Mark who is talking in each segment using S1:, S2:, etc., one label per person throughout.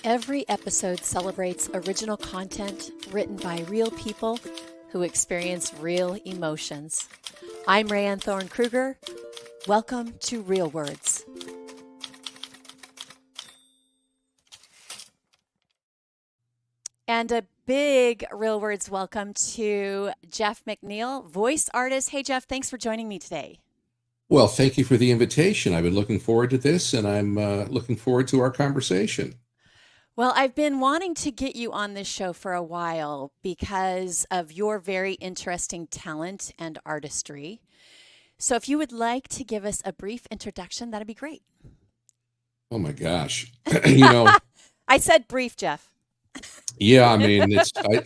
S1: Every episode celebrates original content written by real people who experience real emotions. I'm Rayanne Thorn Krueger. Welcome to Real Words. And a big Real Words welcome to Jeff McNeal, voice artist. Hey, Jeff, thanks for joining me today.
S2: Well, thank you for the invitation. I've been looking forward to this, and I'm looking forward to our conversation.
S1: Well, I've been wanting to get you on this show for a while because of your very interesting talent and artistry. So if you would like to give us a brief introduction, that'd be great.
S2: Oh my gosh.
S1: I said brief, Jeff.
S2: Yeah, I mean,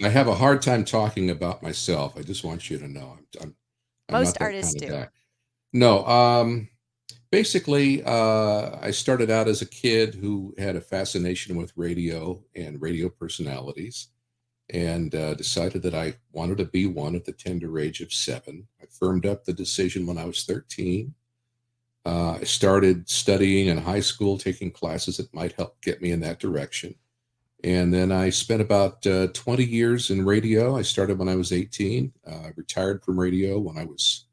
S2: I have a hard time talking about myself. I just want you to know. I'm
S1: Most
S2: not that
S1: artists
S2: kind of
S1: do.
S2: guy. No, basically, I started out as a kid who had a fascination with radio and radio personalities, and decided that I wanted to be one at the tender age of 7. I firmed up the decision when I was 13. I started studying in high school, taking classes that might help get me in that direction. And then I spent about 20 years in radio. I started when I was 18. I retired from radio when I was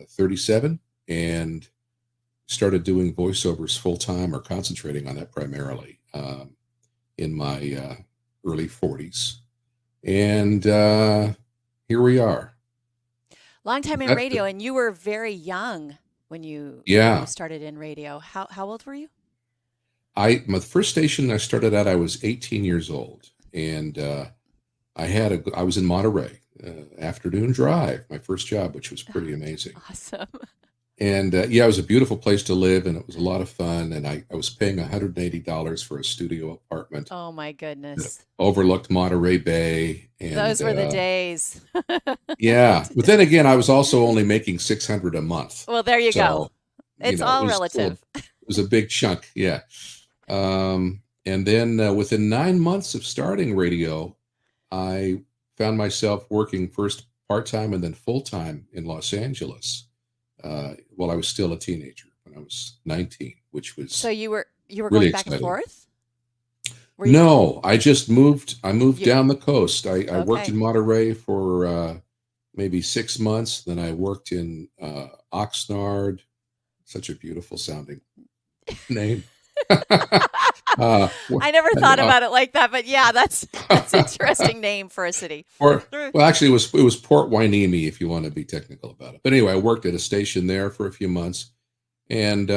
S2: 37, and started doing voiceovers full-time, or concentrating on that primarily, in my early 40s. And here we are.
S1: Long time in radio, and you were very young when you started in radio. How old were you?
S2: My first station I started at, I was 18 years old, and I was in Monterey, afternoon drive, my first job, which was pretty amazing.
S1: Awesome.
S2: And it was a beautiful place to live, and it was a lot of fun. And I was paying $180 for a studio apartment.
S1: Oh my goodness.
S2: Overlooked Monterey Bay. And,
S1: those were the days.
S2: Yeah. But then again, I was also only making $600 a month.
S1: Well, there you go. It's all relative.
S2: It was a big chunk. Yeah. And then within 9 months of starting radio, I found myself working first part-time and then full-time in Los Angeles. While I was still a teenager, when I was 19, which was
S1: so you were
S2: really
S1: going back
S2: exciting.
S1: and forth?
S2: No, I just moved. I moved down the coast. I worked in Monterey for maybe 6 months. Then I worked in Oxnard. Such a beautiful sounding name.
S1: I never thought about it like that, but yeah, that's an interesting name for a city.
S2: Actually, it was Port Hueneme, if you want to be technical about it. But anyway, I worked at a station there for a few months, and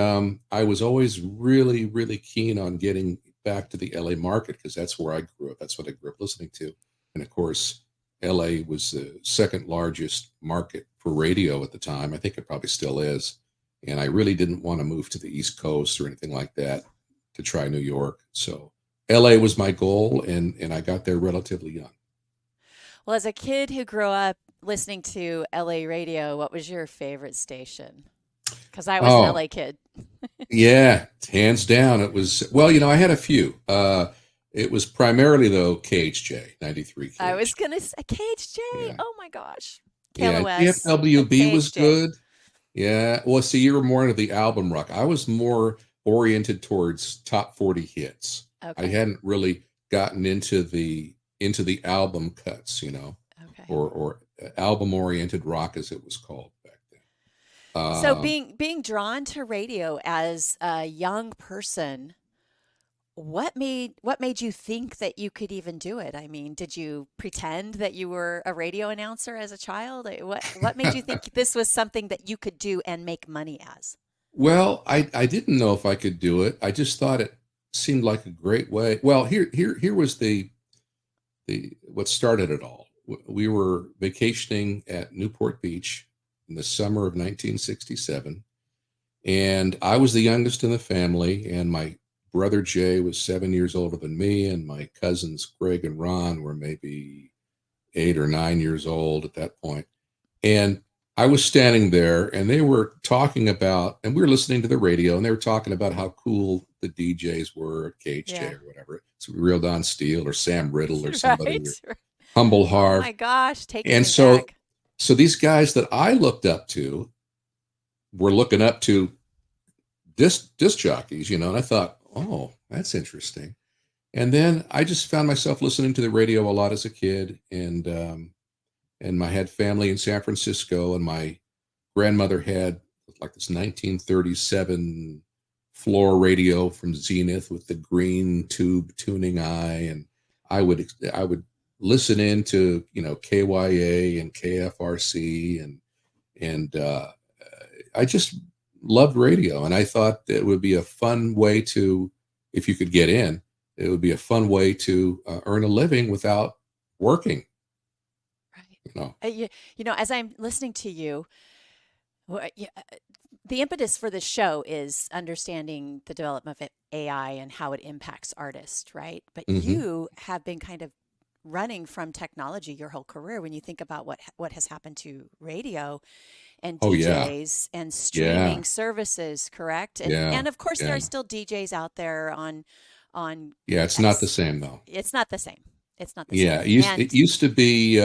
S2: I was always really, really keen on getting back to the LA market, because that's where I grew up. That's what I grew up listening to. And of course, LA was the second largest market for radio at the time. I think it probably still is. And I really didn't want to move to the East Coast or anything like that to try New York. So LA was my goal, and I got there relatively young.
S1: Well, as a kid who grew up listening to LA radio, what was your favorite station? Because I was an LA kid.
S2: Yeah, hands down. It was, I had a few. It was primarily, though, KHJ, 93.
S1: I was going to say KHJ. Yeah. Oh, my gosh.
S2: KLOS. KFWB was good. Yeah. Well, see, you were more into the album rock. I was more oriented towards top 40 hits. Okay. I hadn't really gotten into the album cuts, okay. or album oriented rock, as it was called back then.
S1: So being drawn to radio as a young person, what made you think that you could even do it? I mean, did you pretend that you were a radio announcer as a child? What made you think this was something that you could do and make money as?
S2: Well, I didn't know if I could do it. I just thought it seemed like a great way. Well, here was the what started it all. We were vacationing at Newport Beach in the summer of 1967, and I was the youngest in the family, and my brother Jay was 7 years older than me, and my cousins Greg and Ron were maybe 8 or 9 years old at that point. And I was standing there, and they were talking about, and we were listening to the radio, and they were talking about how cool the DJs were at KHJ or whatever. So Real Don Steele or Sam Riddle or somebody, or Humble Harv.
S1: Oh my gosh,
S2: back. So these guys that I looked up to were looking up to disc jockeys, and I thought, oh, that's interesting. And then I just found myself listening to the radio a lot as a kid, and I had family in San Francisco, and my grandmother had like this 1937 floor radio from Zenith with the green tube tuning eye, and I would listen into KYA and KFRC, and I just loved radio, and I thought it would be a fun way to, if you could get in, it would be a fun way to earn a living without working.
S1: Right.
S2: You know.
S1: As I'm listening to you, the impetus for this show is understanding the development of AI and how it impacts artists, right? But
S2: Hmm.
S1: you have been kind of running from technology your whole career when you think about what has happened to radio and
S2: Oh yeah,
S1: DJs and
S2: yeah,
S1: streaming services, correct? And
S2: yeah,
S1: and of course there
S2: yeah,
S1: are still DJs out there on
S2: yeah. It's not the
S1: X.
S2: same though.
S1: It's not the same. It's not the
S2: Yeah,
S1: same.
S2: it
S1: And
S2: used to be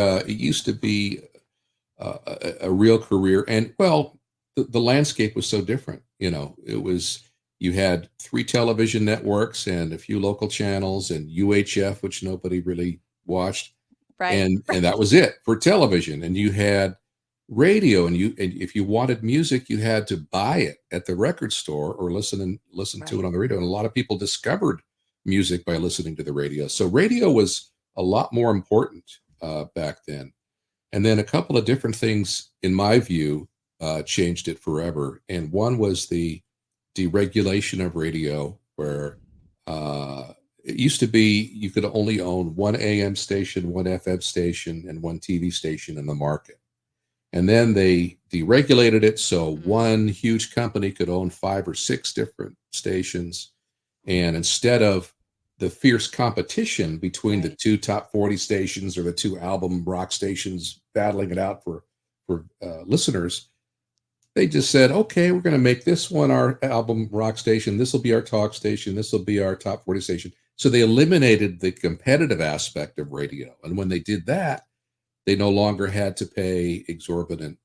S2: a real career, and well, the landscape was so different. It was, you had three television networks and a few local channels and UHF, which nobody really watched,
S1: right,
S2: and that
S1: right,
S2: was it for television. And you had radio, and if you wanted music, you had to buy it at the record store or listen to it
S1: right.
S2: on the radio. And a lot of people discovered music by listening to the radio. So radio was a lot more important back then. And then a couple of different things, in my view, changed it forever. And one was the deregulation of radio, where it used to be you could only own one AM station, one FM station, and one TV station in the market. And then they deregulated it so
S1: Mm,
S2: one huge company could own five or six different stations. And instead of the fierce competition between the
S1: right.
S2: two top 40 stations or the two album rock stations battling it out for listeners, they just said, okay, we're going to make this one our album rock station. This will be our talk station. This will be our top 40 station. So they eliminated the competitive aspect of radio. And when they did that, they no longer had to pay exorbitant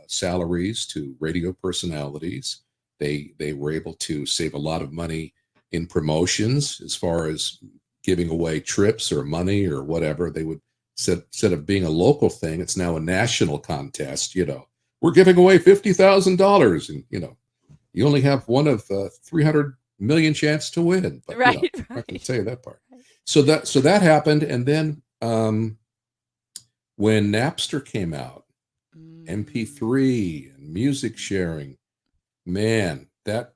S2: salaries to radio personalities. They were able to save a lot of money in promotions, as far as giving away trips or money or whatever. They would, instead of being a local thing, it's now a national contest. We're giving away $50,000, and you only have one of 300 million chance to win. But
S1: Right,
S2: I'm not going to
S1: right,
S2: tell you that part.
S1: right.
S2: So that happened, and then when Napster came out,
S1: Mm,
S2: MP3 and music sharing, man, that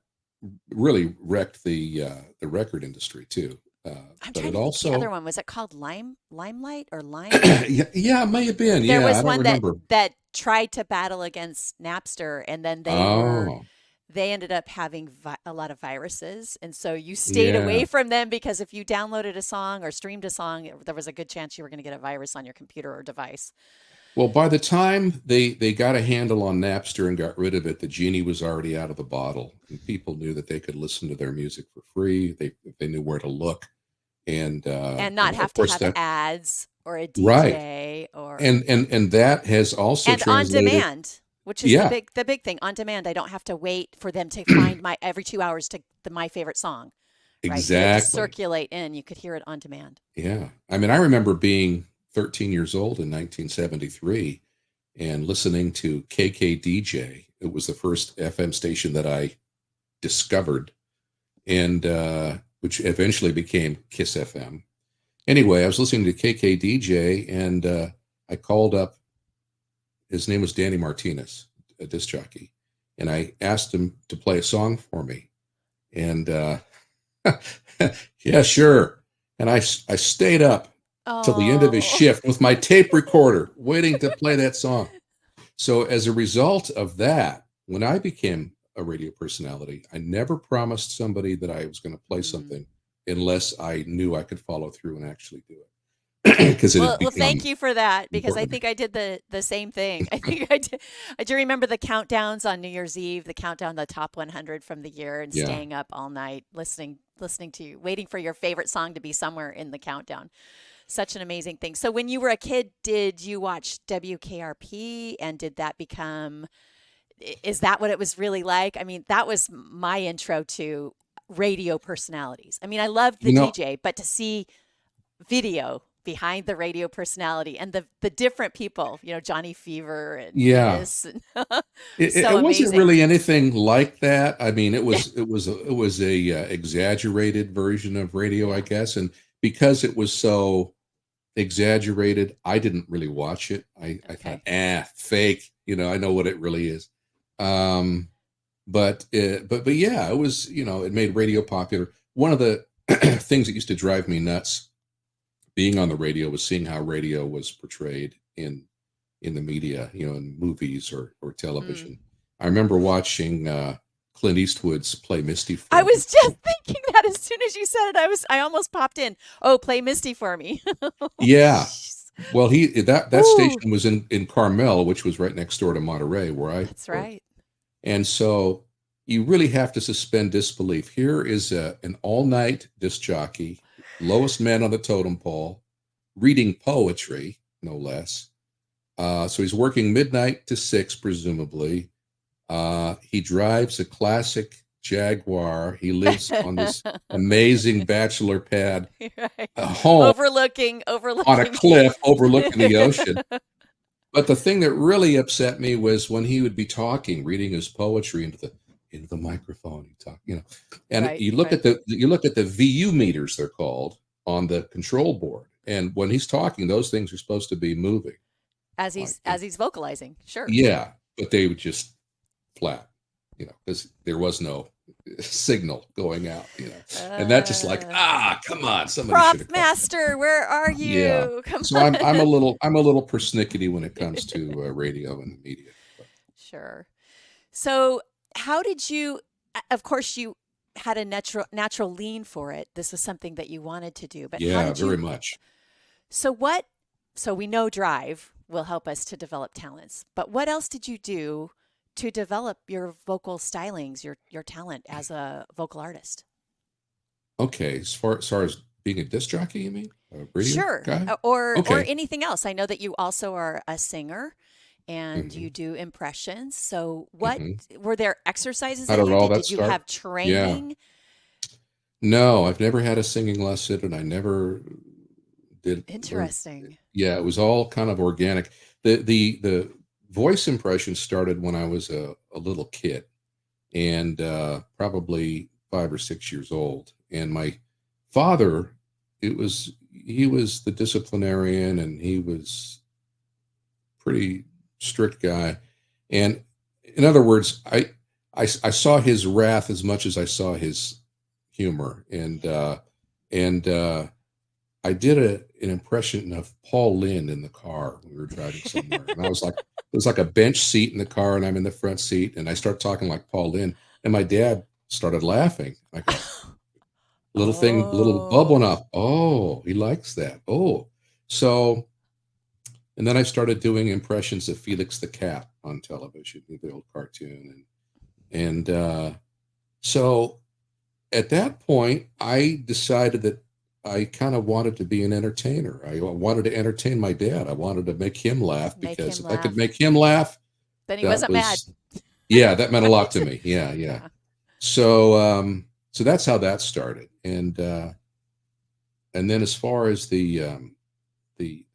S2: really wrecked the record industry too.
S1: I'm
S2: But
S1: trying
S2: it
S1: to think the other
S2: also,
S1: one. Was it called Limelight or Lime?
S2: yeah, yeah, it may have been.
S1: There
S2: Yeah, I
S1: was
S2: don't
S1: one that
S2: remember.
S1: that tried to battle against Napster, and then
S2: Oh,
S1: they ended up having a lot of viruses, and so you stayed
S2: yeah.
S1: away from them because if you downloaded a song or streamed a song, there was a good chance you were going to get a virus on your computer or device.
S2: Well, by the time they got a handle on Napster and got rid of it, the genie was already out of the bottle, and people knew that they could listen to their music for free. They knew where to look, and
S1: And not
S2: of
S1: have to
S2: course
S1: have
S2: that,
S1: ads or a
S2: right.
S1: DJ or
S2: And that has also
S1: and on
S2: translated.
S1: demand, which is
S2: Yeah,
S1: the big thing. On demand, I don't have to wait for them to find my every 2 hours to my favorite song, right? For it to
S2: exactly.
S1: circulate in. You could hear it on demand.
S2: Yeah. I mean, I remember being 13 years old in 1973 and listening to KKDJ. It was the first FM station that I discovered, and which eventually became KIIS FM. Anyway, I was listening to KKDJ, and I called up. His name was Danny Martinez, a disc jockey, and I asked him to play a song for me. And yeah, sure. And I stayed up till the end of his
S1: Oh.
S2: shift with my tape recorder, waiting to play that song. So as a result of that, when I became a radio personality, I never promised somebody that I was going to play
S1: Mm.
S2: something unless I knew I could follow through and actually do it, because it had
S1: Well, thank
S2: become
S1: you for that because I
S2: important to me.
S1: think I did the same thing. I think I did. I do remember the countdowns on New Year's Eve, the countdown, the top 100 from the year, and
S2: Yeah.
S1: staying up all night listening to you, waiting for your favorite song to be somewhere in the countdown. Such an amazing thing. So, when you were a kid, did you watch WKRP, and did that become? Is that what it was really like? I mean, that was my intro to. radio personalities. I mean, I love the
S2: You know,
S1: DJ, but to see video behind the radio personality and the different people, Johnny Fever and
S2: yeah,
S1: KIIS, and
S2: it
S1: so
S2: wasn't
S1: amazing.
S2: really anything like that. I mean,
S1: Yeah.
S2: it was a exaggerated version of radio, I
S1: Yeah.
S2: guess, and because it was so exaggerated, I didn't really watch it. I thought,
S1: Okay.
S2: fake. I know what it really is. Um, but yeah, it was, it made radio popular. One of the things that used to drive me nuts being on the radio was seeing how radio was portrayed in the media, in movies or
S1: Mm.
S2: television. I remember watching Clint Eastwood's Play Misty
S1: I
S2: for Me.
S1: was just thinking that as soon as you said it, I almost popped in. Oh, play Misty for me.
S2: Yeah.
S1: Jeez.
S2: Well, that
S1: Ooh,
S2: station was in Carmel, which was right next door to Monterey, where I
S1: that's
S2: worked.
S1: right.
S2: And so you really have to suspend disbelief. Here is an all-night disc jockey, lowest man on the totem pole, reading poetry, no less. So he's working midnight to 6, presumably. He drives a classic Jaguar. He lives on this amazing bachelor pad
S1: Right.
S2: home on a
S1: Overlooking
S2: cliff overlooking the ocean.
S1: the
S2: But the thing that really upset me was when he would be talking, reading his poetry into the microphone. He talk, and
S1: Right,
S2: you look
S1: right.
S2: at the VU meters, they're called, on the control board, and when he's talking, those things are supposed to be moving.
S1: As
S2: Like,
S1: he's vocalizing. Sure.
S2: yeah, but they would just flat, because there was no signal going out, and that's just like,
S1: Uh,
S2: come on, somebody should
S1: Prop
S2: have caught that.
S1: master, where are
S2: Yeah.
S1: you? Come
S2: So
S1: on.
S2: I'm a little persnickety when it comes to radio and the media. But
S1: Sure. So, how did you, of course, you had a natural lean for it. This was something that you wanted to do, but how
S2: yeah,
S1: did
S2: very
S1: you,
S2: much.
S1: so what, so we know drive will help us to develop talents, but what else did you do to develop your vocal stylings, your talent as a vocal artist?
S2: Okay, as far as being a disc jockey, you mean a radio
S1: Sure.
S2: guy?
S1: Or
S2: Okay.
S1: anything else. I know that you also are a singer and
S2: hmm
S1: you do impressions. So what
S2: hmm
S1: were there exercises
S2: How
S1: that
S2: did
S1: you
S2: all
S1: did?
S2: that
S1: Did you
S2: start?
S1: have
S2: Yeah.
S1: training?
S2: No, I've never had a singing lesson, and I never did learn.
S1: Interesting.
S2: Yeah, it was all kind of organic. The voice impression started when I was a little kid, and probably 5 or 6 years old. And my father, he was the disciplinarian, and he was pretty strict guy. And in other words, I saw his wrath as much as I saw his humor, and I did an impression of Paul Lynde in the car when we were driving somewhere, and I was like, it was like a bench seat in the car, and I'm in the front seat, and I start talking like Paul Lynde, and my dad started laughing. I go, little bubble went
S1: Oh.
S2: off. Oh, he likes that. Oh, so, and then I started doing impressions of Felix the Cat on television, the old cartoon, and so at that point, I decided that I kind of wanted to be an entertainer. I wanted to entertain my dad. I wanted to make him laugh,
S1: Make
S2: because
S1: him
S2: if I could
S1: laugh.
S2: make him laugh,
S1: Then he
S2: that
S1: wasn't mad.
S2: was, yeah, that meant a lot to
S1: Right?
S2: me. Yeah, yeah.
S1: Yeah.
S2: So that's how that started. And then as far as the the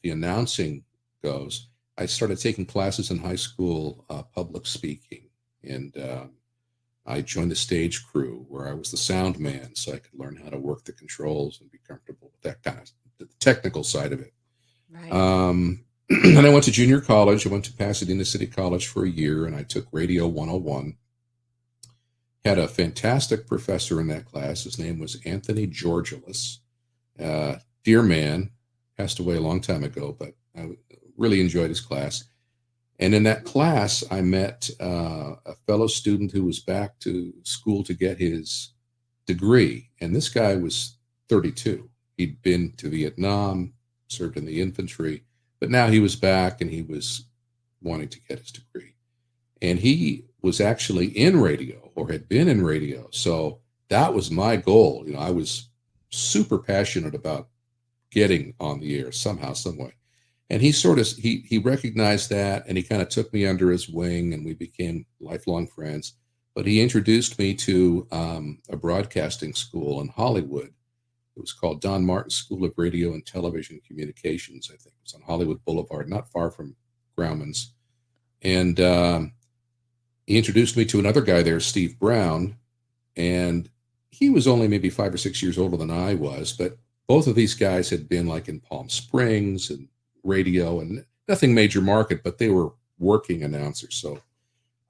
S2: the announcing goes, I started taking classes in high school, public speaking, and I joined the stage crew where I was the sound man, so I could learn how to work the controls and be comfortable with that kind of the technical side of it.
S1: Right.
S2: And I went to junior college. I went to Pasadena City College for a year, and I took Radio 101. Had a fantastic professor in that class. His name was Anthony Georgilis. Dear man, passed away a long time ago, but I really enjoyed his class. And in that class, I met a fellow student who was back to school to get his degree. And this guy was 32. He'd been to Vietnam, served in the infantry, but now he was back and he was wanting to get his degree. And he was actually in radio, or had been in radio. So that was my goal. I was super passionate about getting on the air somehow, some way. And he recognized that, and he kind of took me under his wing, and we became lifelong friends. but he introduced me to a broadcasting school in Hollywood. It was called Don Martin School of Radio and Television Communications, I think. It was on Hollywood Boulevard, not far from Grauman's. And he introduced me to another guy there, Steve Brown, and he was only maybe 5 or 6 years older than I was, but both of these guys had been like in Palm Springs and radio and nothing major market, but they were working announcers. So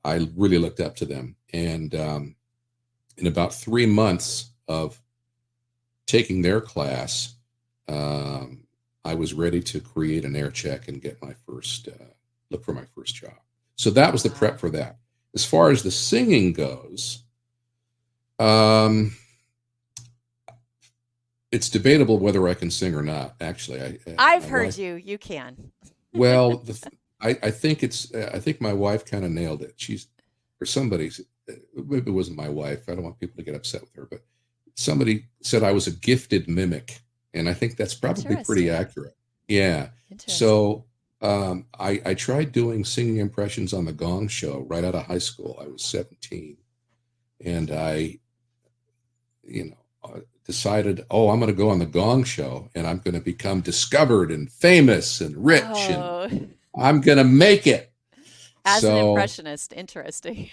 S2: I really looked up to them. And in about 3 months of taking their class, I was ready to create an air check and get my first, look for my first job. So that was the prep for that. As far as the singing goes, it's debatable whether I can sing or not. Actually,
S1: I've heard you can.
S2: Well, I think I think my wife kind of nailed it. Or somebody, maybe it wasn't my wife. I don't want people to get upset with her, but somebody said I was a gifted mimic, and I think that's probably pretty accurate. Yeah. So I tried doing singing impressions on the Gong Show right out of high school. I was 17, and I, decided, I'm going to go on the Gong Show, and I'm going to become discovered and famous and rich, and I'm going to make it.
S1: As an impressionist, interesting.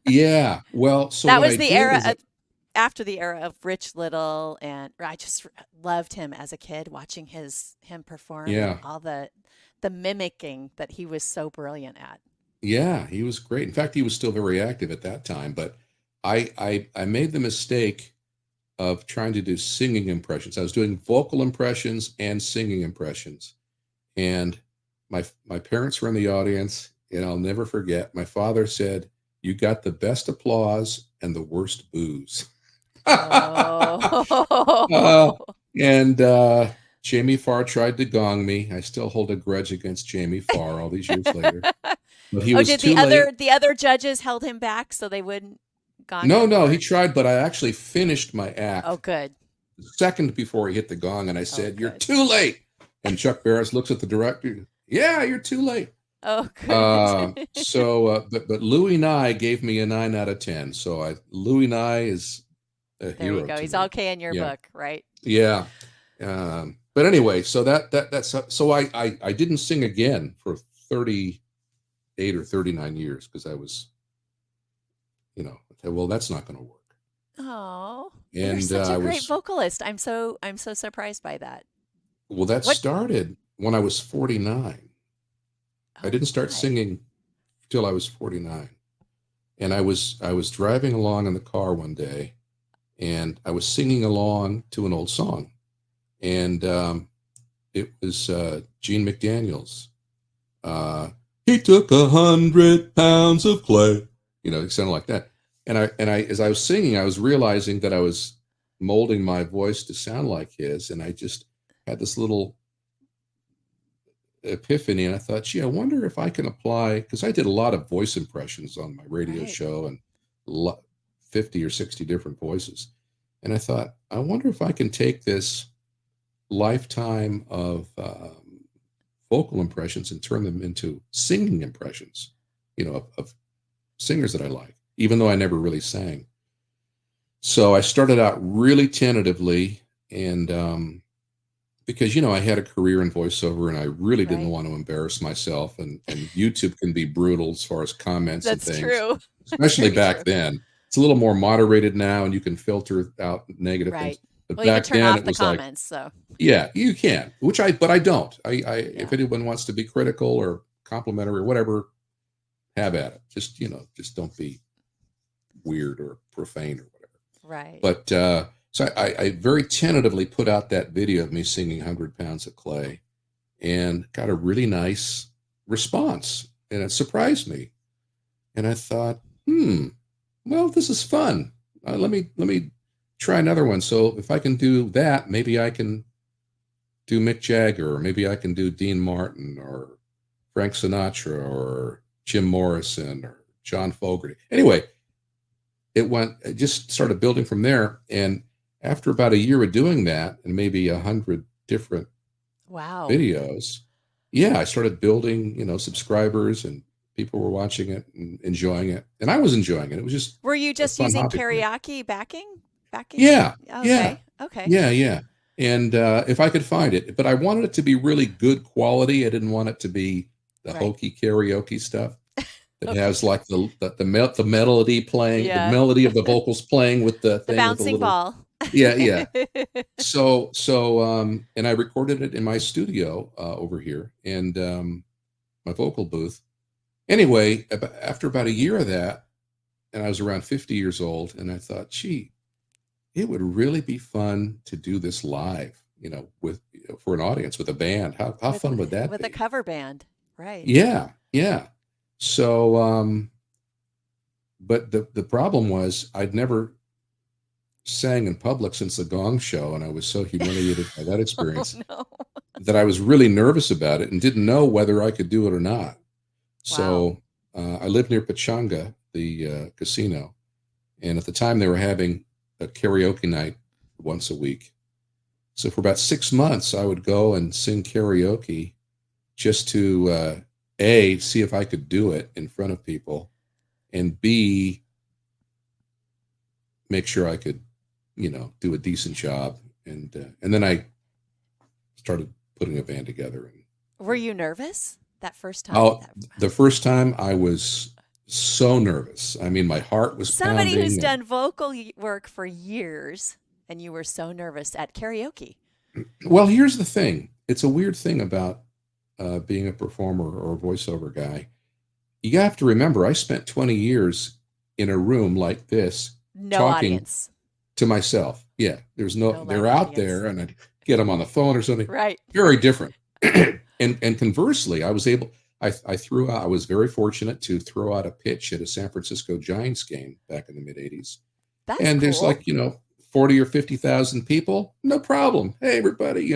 S2: Yeah. Well, so
S1: that was the era after the era of Rich Little, and I just loved him as a kid, watching him perform.
S2: Yeah.
S1: And all the mimicking that he was so brilliant at.
S2: Yeah, he was great. In fact, he was still very active at that time. But I made the mistake of trying to do singing impressions. I was doing vocal impressions and singing impressions, and my parents were in the audience. And I'll never forget, my father said, "You got the best applause and the worst booze." And Jamie Farr tried to gong me. I still hold a grudge against Jamie Farr all these years later. But he was too late.
S1: The other judges held him back so they wouldn't gong him?
S2: No, he tried, but I actually finished my act.
S1: Oh, good.
S2: The second before he hit the gong, and I said, "You're too late." And Chuck Barris looks at the director. "Yeah, you're too late."
S1: Oh, good.
S2: But Louis Nye gave me a 9 out of 10. So Louis Nye is a hero.
S1: There you go. He's
S2: me.
S1: okay in your book, right?
S2: Yeah. But anyway, so that's so I didn't sing again for 38 or 39 years because I was, well, that's not going to work.
S1: Oh,
S2: and
S1: you're such a great vocalist. I'm so surprised by that.
S2: Well, that started when I was 49. I didn't start singing till I was 49. And I was driving along in the car one day, and I was singing along to an old song. And it was Gene McDaniel's. He took 100 pounds of clay. It sounded like that. And I as I was singing, I was realizing that I was molding my voice to sound like his, and I just had this little epiphany, and I thought, gee, I wonder if I can apply, because I did a lot of voice impressions on my radio show, and 50 or 60 different voices. And I thought, I wonder if I can take this lifetime of vocal impressions and turn them into singing impressions, of singers that I like, even though I never really sang. So I started out really tentatively, and because, I had a career in voiceover, and I really didn't want to embarrass myself, and YouTube can be brutal as far as comments and things.
S1: That's true.
S2: Especially back then. It's a little more moderated now, and you can filter out negative things. But back
S1: you can turn
S2: then
S1: off
S2: it
S1: the
S2: was
S1: comments, so.
S2: Yeah, you can, but I don't. If anyone wants to be critical or complimentary or whatever, have at it. Just don't be weird or profane or whatever.
S1: Right.
S2: But so I very tentatively put out that video of me singing 100 Pounds of Clay, and got a really nice response, and it surprised me. And I thought, well, this is fun. Let me try another one. So if I can do that, maybe I can do Mick Jagger, or maybe I can do Dean Martin, or Frank Sinatra, or Jim Morrison, or John Fogerty. Anyway, it just started building from there. And after about a year of doing that, and maybe 100 different videos, I started building, subscribers and people were watching it and enjoying it, and I was enjoying it. It was just
S1: Were you
S2: a
S1: just
S2: fun
S1: using
S2: hobby for me.
S1: karaoke backing? Backing?
S2: Yeah, yeah,
S1: Okay. Okay.
S2: yeah, yeah. And if I could find it, but I wanted it to be really good quality. I didn't want it to be the
S1: Right.
S2: hokey karaoke stuff that has
S1: Okay.
S2: like the melody playing, the
S1: Yeah.
S2: melody of the vocals playing with the
S1: The
S2: thing with the
S1: bouncing
S2: little.
S1: ball.
S2: Yeah, yeah. So and I recorded it in my studio over here, and my vocal booth. Anyway, after about a year of that, and I was around 50 years old, and I thought, gee, it would really be fun to do this live, with for an audience with a band. How
S1: with
S2: fun would that
S1: with a
S2: be?
S1: cover band. Right.
S2: Yeah, yeah. So, but the problem was I'd never sang in public since the Gong Show, and I was so humiliated by that
S1: Oh
S2: experience
S1: no.
S2: that I was really nervous about it and didn't know whether I could do it or not.
S1: Wow.
S2: So I lived near Pachanga, the casino, and at the time they were having a karaoke night once a week. So for about 6 months, I would go and sing karaoke just to A, see if I could do it in front of people, and B, make sure I could, do a decent job. And then I started putting a band together.
S1: Were you nervous that first time?
S2: Oh, the first time I was so nervous. I mean, my heart was
S1: Somebody who's
S2: pounding.
S1: done vocal work for years, and you were so nervous at karaoke.
S2: Well, here's the thing. It's a weird thing about being a performer or a voiceover guy. You have to remember, I spent 20 years in a room like this,
S1: No
S2: talking
S1: audience.
S2: to myself. Yeah, there's
S1: No
S2: they're
S1: live
S2: out
S1: audience.
S2: there, and I'd get them on the phone or something.
S1: Right.
S2: Very different. and conversely, I was very fortunate to throw out a pitch at a San Francisco Giants game back in the mid 80s.
S1: That's
S2: And there's
S1: cool.
S2: like, 40 or 50,000 people, no problem. Hey, everybody,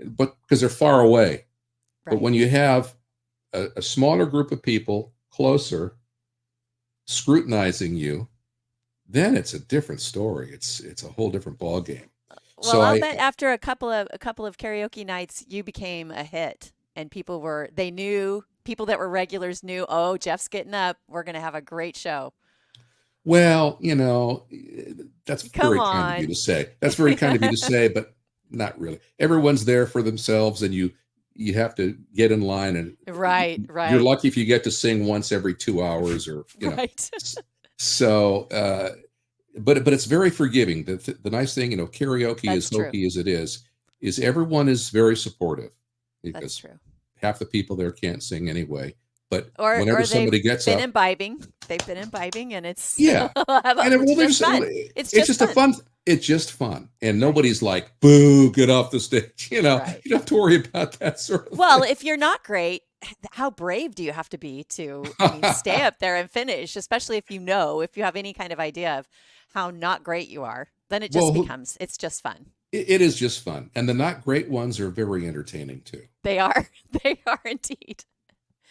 S2: but because they're far away. But
S1: Right.
S2: when you have a smaller group of people closer scrutinizing you, then it's a different story. It's a whole different ball game.
S1: Well,
S2: So
S1: I'll bet after a couple of karaoke nights, you became a hit, and people that were regulars knew, oh, Jeff's getting up. We're going to have a great show.
S2: well, that's
S1: Come
S2: very kind of you
S1: on.
S2: to say. That's very kind of you to say, but not really. Everyone's there for themselves, and you have to get in line, and
S1: Right,
S2: you're
S1: right,
S2: lucky if you get to sing once every 2 hours, or
S1: right.
S2: So, but it's very forgiving. The nice thing, karaoke,
S1: That's
S2: as
S1: true.
S2: hokey as it is everyone is very supportive,
S1: That's
S2: because
S1: true.
S2: half the people there can't sing anyway. But
S1: Or
S2: whenever somebody
S1: they've
S2: gets
S1: been
S2: up,
S1: imbibing. They've been imbibing, and it's
S2: yeah, and
S1: it's
S2: there's
S1: just fun. It's just
S2: just a
S1: fun.
S2: fun. It's just fun, and nobody's like, "Boo, get off the stage."
S1: Right.
S2: You don't have to worry about that sort of
S1: Well,
S2: thing.
S1: if you're not great, how brave do you have to be to, stay up there and finish, especially if you have any kind of idea of how not great you are, then it just
S2: Well,
S1: it's just fun.
S2: it is just fun, and the not great ones are very entertaining too.
S1: They are. They are indeed.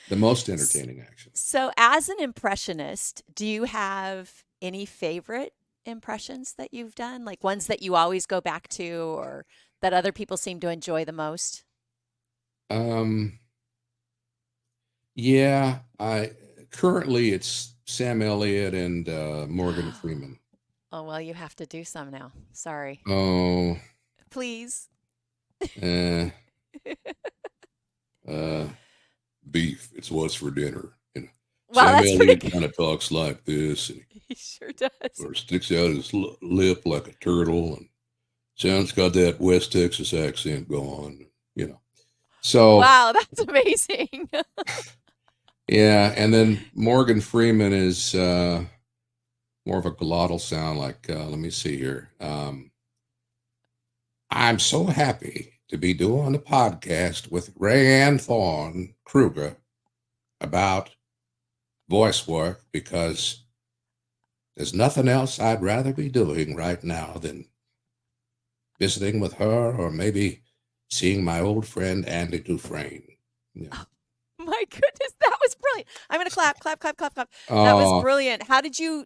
S2: The most entertaining, actually.
S1: So, as an impressionist, do you have any favorite impressions that you've done? Like ones that you always go back to or that other people seem to enjoy the most?
S2: Um, yeah, I currently it's Sam Elliott and Morgan Freeman.
S1: Oh, well, you have to do some now. Sorry.
S2: Oh,
S1: Please.
S2: uh, beef. It's what's for dinner.
S1: Well,
S2: Sam
S1: that's pretty
S2: Elliott
S1: good.
S2: kind of talks like this, and
S1: He sure does.
S2: or sticks out his lip like a turtle, and sounds got that West Texas accent going. So
S1: Wow, that's amazing.
S2: yeah, and then Morgan Freeman is more of a glottal sound. Like, let me see here. I'm so happy to be doing a podcast with Rayanne Thorn Krueger about voice work, because there's nothing else I'd rather be doing right now than visiting with her, or maybe seeing my old friend Andy Dufresne. Yeah.
S1: My goodness, that was brilliant. I'm going to clap, clap, clap, clap, clap. That was
S2: Oh,
S1: brilliant. How did you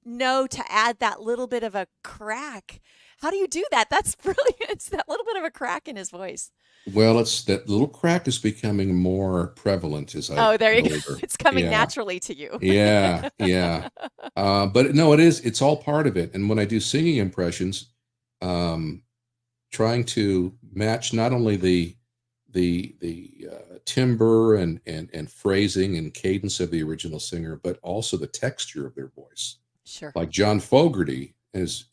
S1: know to add that little bit of a crack? How do you do that? That's brilliant. It's that little bit of a crack in his voice.
S2: Well, it's that little crack is becoming more prevalent as I
S1: Oh, there
S2: get
S1: you go.
S2: older.
S1: It's coming
S2: Yeah,
S1: naturally to you.
S2: yeah, yeah. But no, it's all part of it. And when I do singing impressions, um, trying to match not only the timbre and phrasing and cadence of the original singer, but also the texture of their voice.
S1: Sure.
S2: Like John Fogerty is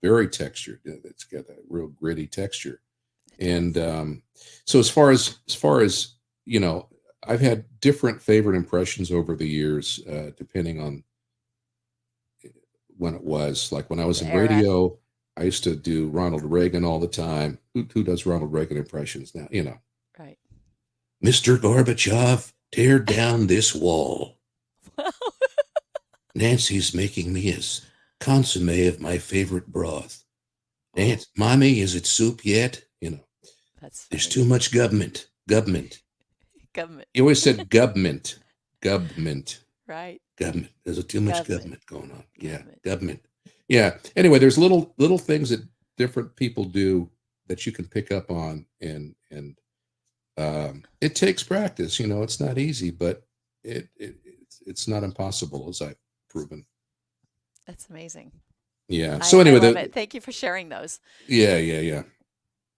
S2: very textured. It's got that real gritty texture. And so as far as I've had different favorite impressions over the years, depending on when it was. Like when I was
S1: The
S2: in
S1: era.
S2: radio, I used to do Ronald Reagan all the time. Who does Ronald Reagan impressions now?
S1: Right.
S2: Mr. Gorbachev, tear down this wall. Nancy's making me a consomme of my favorite broth. Aunt, Mommy, is it soup yet?
S1: That's
S2: There's
S1: funny.
S2: too much government. Government.
S1: Government.
S2: You always said government. Government.
S1: Right.
S2: Government. There's too much
S1: Government.
S2: government going on. Yeah.
S1: Government.
S2: Government. Yeah. Anyway, there's little things that different people do that you can pick up on, and it takes practice. It's not easy, but it's not impossible, as I've proven.
S1: That's amazing.
S2: Yeah.
S1: I,
S2: So
S1: I
S2: anyway,
S1: love it. Thank you for sharing those.
S2: yeah.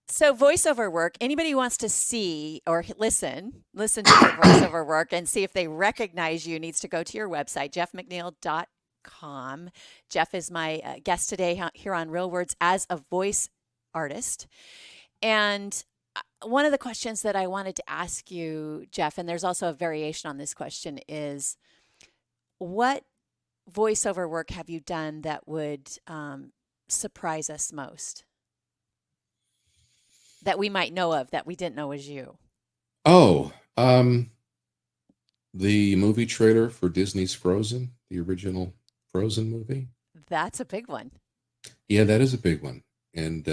S1: So voiceover work, anybody who wants to see or listen to your voiceover work and see if they recognize you needs to go to your website, jeffmcneal.com. Jeff is my guest today here on Real Words as a voice artist. And one of the questions that I wanted to ask you, Jeff, and there's also a variation on this question, is what voiceover work have you done that would surprise us most? That we might know of that we didn't know was you?
S2: Oh, the movie trailer for Disney's Frozen, the original Frozen movie.
S1: That's a big one.
S2: Yeah, that is a big one. And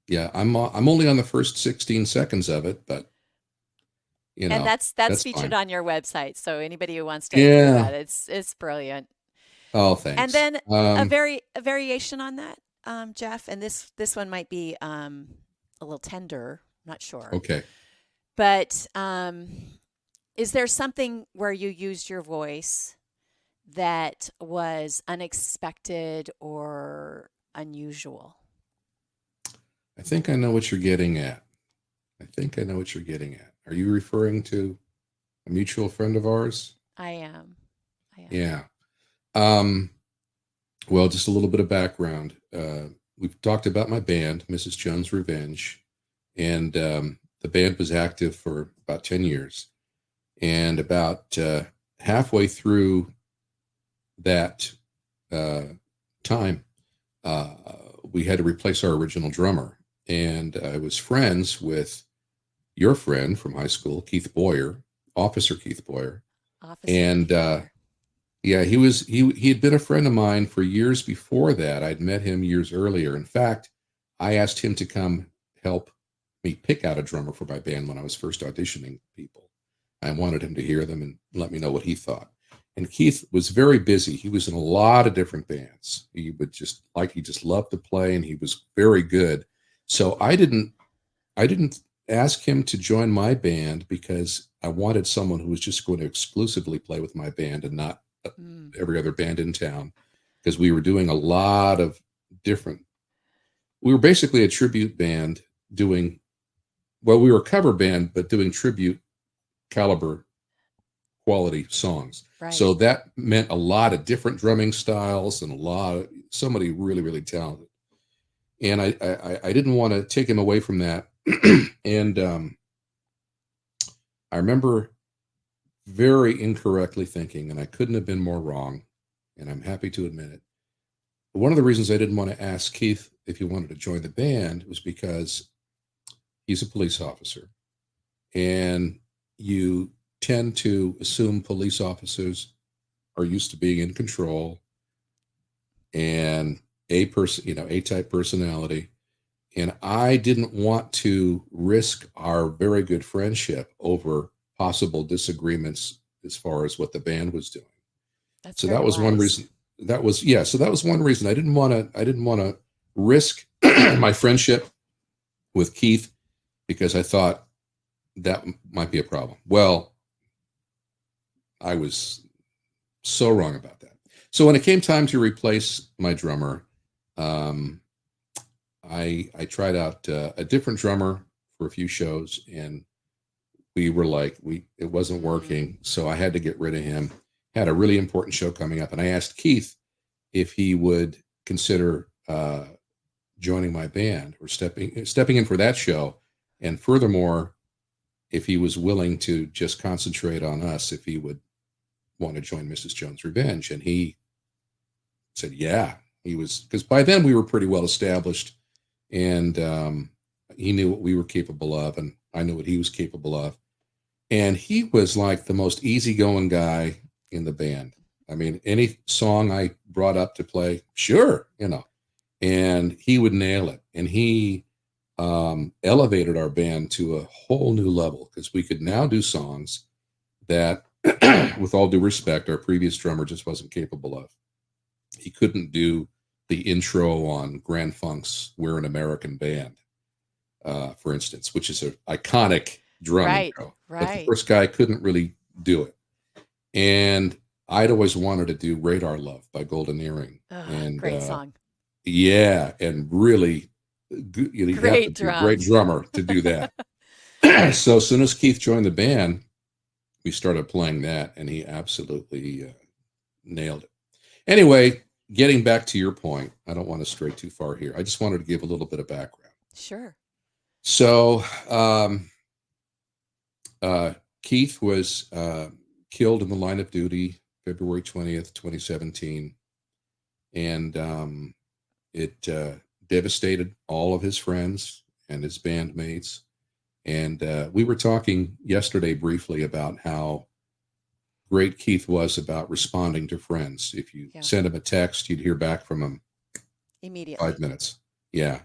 S2: yeah, I'm only on the first 16 seconds of it, but
S1: And that's
S2: that's
S1: featured
S2: fine.
S1: on your website. So anybody who wants to view
S2: Yeah.
S1: that, it's brilliant.
S2: Oh,
S1: And
S2: thanks.
S1: then a variation on that, Jeff, and this one might be a little tender, not sure.
S2: Okay.
S1: But is there something where you used your voice that was unexpected or unusual?
S2: I think I know what you're getting at. Are you referring to a mutual friend of ours?
S1: I am.
S2: Yeah. Well, just a little bit of background. We've talked about my band, Mrs. Jones' Revenge, and the band was active for about 10 years. And about halfway through that time, we had to replace our original drummer. And I was friends with your friend from high school, Keith Boyer, Officer Keith Boyer. And yeah, he had been a friend of mine for years before that. I'd met him years earlier. In fact, I asked him to come help me pick out a drummer for my band when I was first auditioning people. I wanted him to hear them and let me know what he thought. And Keith was very busy. He was in a lot of different bands. He just loved to play, and he was very good. So I didn't ask him to join my band because I wanted someone who was just going to exclusively play with my band and not every other band in town, because we were doing a lot of different. We were basically a tribute band we were a cover band, but doing tribute caliber quality songs.
S1: Right.
S2: So that meant a lot of different drumming styles and somebody really, really talented. And I didn't want to take him away from that. And I remember very incorrectly thinking, and I couldn't have been more wrong, and I'm happy to admit it. But one of the reasons I didn't want to ask Keith if he wanted to join the band was because he's a police officer, and you tend to assume police officers are used to being in control and A-type personality. And I didn't want to risk our very good friendship over possible disagreements as far as what the band was doing.
S1: That's
S2: So
S1: very
S2: that was one
S1: wise.
S2: reason. So that was one reason I didn't want to risk my friendship with Keith because I thought that might be a problem. Well, I was so wrong about that. So when it came time to replace my drummer, I tried out a different drummer for a few shows, and we were like, it wasn't working. So I had to get rid of him. Had a really important show coming up, and I asked Keith if he would consider joining my band or stepping in for that show, and furthermore, if he was willing to just concentrate on us, if he would want to join Mrs. Jones' Revenge. And he said, yeah, he was, because by then we were pretty well established, and he knew what we were capable of, and I knew what he was capable of. And he was like the most easygoing guy in the band. I mean, any song I brought up to play, sure, and he would nail it. And he elevated our band to a whole new level because we could now do songs that, with all due respect, our previous drummer just wasn't capable of. He couldn't do the intro on Grand Funk's "We're an American Band," for instance, which is an iconic drum intro.
S1: Right.
S2: But the first guy couldn't really do it. And I'd always wanted to do "Radar Love" by Golden Earring. And
S1: great song.
S2: Yeah, and really, you have to be a great drummer to do that. So as soon as Keith joined the band, we started playing that, and he absolutely nailed it. Anyway, getting back to your point, I don't want to stray too far here. I just wanted to give a little bit of background.
S1: Sure.
S2: So Keith was killed in the line of duty February 20th, 2017. And it devastated all of his friends and his bandmates. And we were talking yesterday briefly about how great Keith was about responding to friends. If you send him a text, you'd hear back from him
S1: immediately.
S2: 5 minutes. Yeah.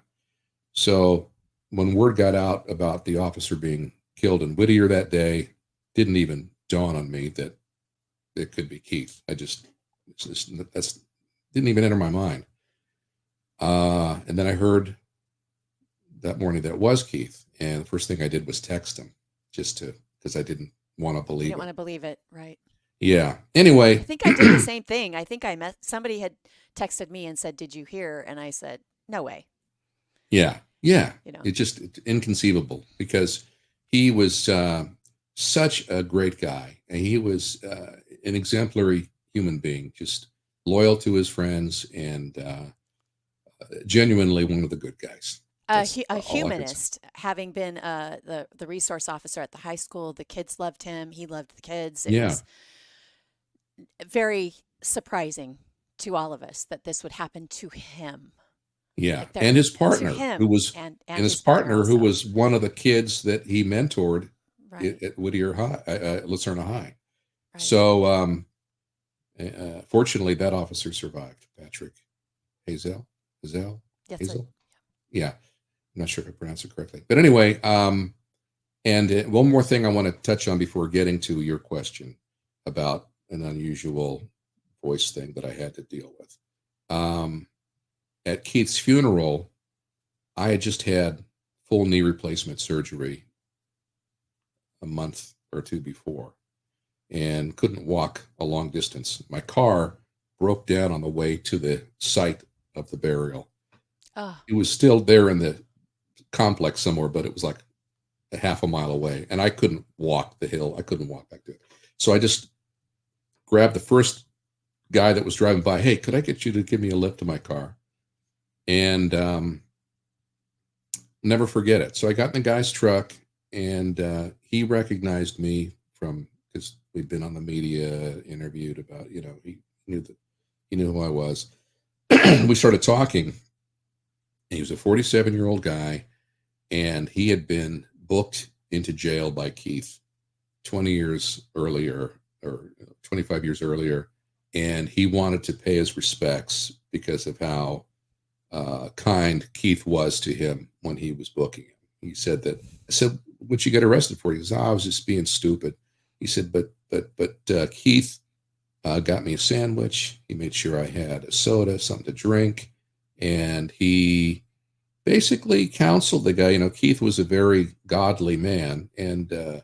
S2: So when word got out about the officer being killed in Whittier that day, didn't even dawn on me that it could be Keith. That's didn't even enter my mind. And then I heard that morning that it was Keith. And the first thing I did was text him because I didn't want to believe it.
S1: You didn't want to believe it, right?
S2: Yeah. Anyway.
S1: I think I did the same thing. I think somebody had texted me and said, "Did you hear?" And I said, "No way."
S2: Yeah. Yeah. It's inconceivable because he was such a great guy. And he was an exemplary human being, just loyal to his friends and genuinely one of the good guys.
S1: A humanist, having been the resource officer at the high school. The kids loved him. He loved the kids. It was very surprising to all of us that this would happen to him.
S2: Yeah, and his partner, who was who was one of the kids that he mentored at Whittier High, Lucerna High. Right. So, fortunately, that officer survived. Patrick Hazel. Yeah, I'm not sure if I pronounced it correctly, but anyway, and one more thing I want to touch on before getting to your question about an unusual voice thing that I had to deal with. At Keith's funeral, I had just had full knee replacement surgery a month or two before and couldn't walk a long distance. My car broke down on the way to the site of the burial. It was still there in the complex somewhere, but it was like a half a mile away, and I couldn't walk the hill. I couldn't walk back to it. So I just grabbed the first guy that was driving by. "Hey, could I get you to give me a lift to my car?" And never forget it. So I got in the guy's truck, and he recognized me because we'd been on the media, interviewed about, he knew who I was. We started talking. He was a 47-year-old guy, and he had been booked into jail by Keith 20 years earlier, or 25 years earlier, and he wanted to pay his respects because of how kind Keith was to him when he was booking him. He said that, I said, "What'd you get arrested for?" He said, "I was just being stupid." He said, but Keith got me a sandwich. He made sure I had a soda, something to drink. and he basically counseled the guy. You know, Keith was a very godly man, and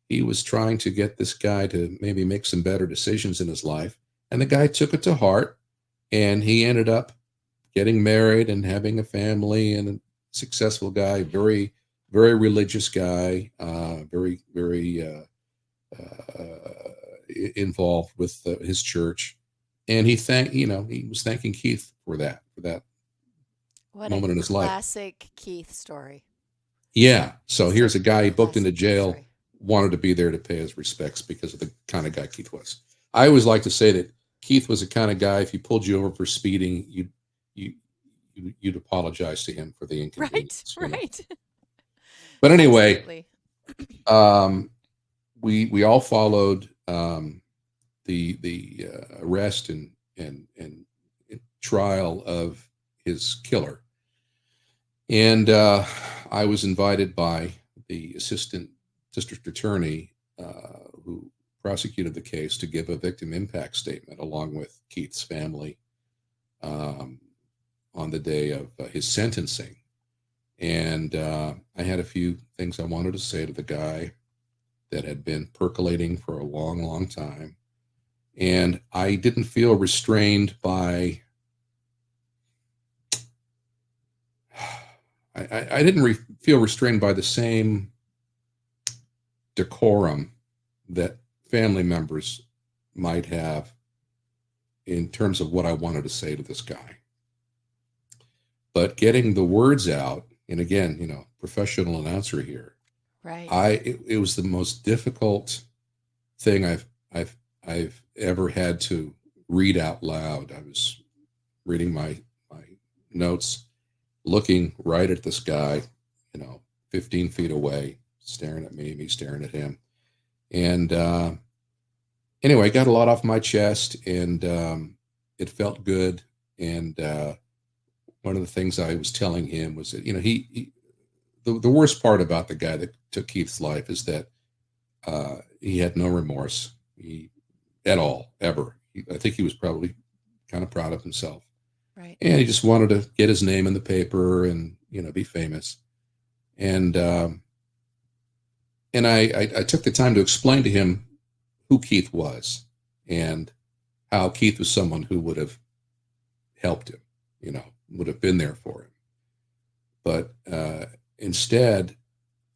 S2: he was trying to get this guy to maybe make some better decisions in his life. And the guy took it to heart, and he ended up getting married and having a family, and a successful guy, very, very religious guy, very involved with his church. And he was thanking Keith for that
S1: What a
S2: moment in his life.
S1: classic Keith story.
S2: Yeah. So here's a
S1: Such
S2: guy he booked into
S1: classic
S2: jail,
S1: story.
S2: wanted to be there to pay his respects because of the kind of guy Keith was. I always like to say that Keith was the kind of guy, if he pulled you over for speeding, you'd apologize to him for the inconvenience.
S1: Right, right.
S2: But anyway,
S1: Absolutely.
S2: we all followed the arrest and trial of his killer. And I was invited by the assistant district attorney who prosecuted the case to give a victim impact statement along with Keith's family on the day of his sentencing. And I had a few things I wanted to say to the guy that had been percolating for a long, long time. And I didn't feel restrained by, I didn't feel restrained by the same decorum that family members might have in terms of what I wanted to say to this guy. But getting the words out, and again, professional announcer here,
S1: Right.
S2: it was the most difficult thing I've ever had to read out loud. I was reading my notes, looking right at this guy, 15 feet away, staring at me staring at him. And anyway, I got a lot off my chest, and it felt good. And one of the things I was telling him was that, the worst part about the guy that took Keith's life is that he had no remorse at all, ever. I think he was probably kind of proud of himself.
S1: Right.
S2: And he just wanted to get his name in the paper and, be famous. And I took the time to explain to him who Keith was and how Keith was someone who would have helped him, would have been there for him. But instead,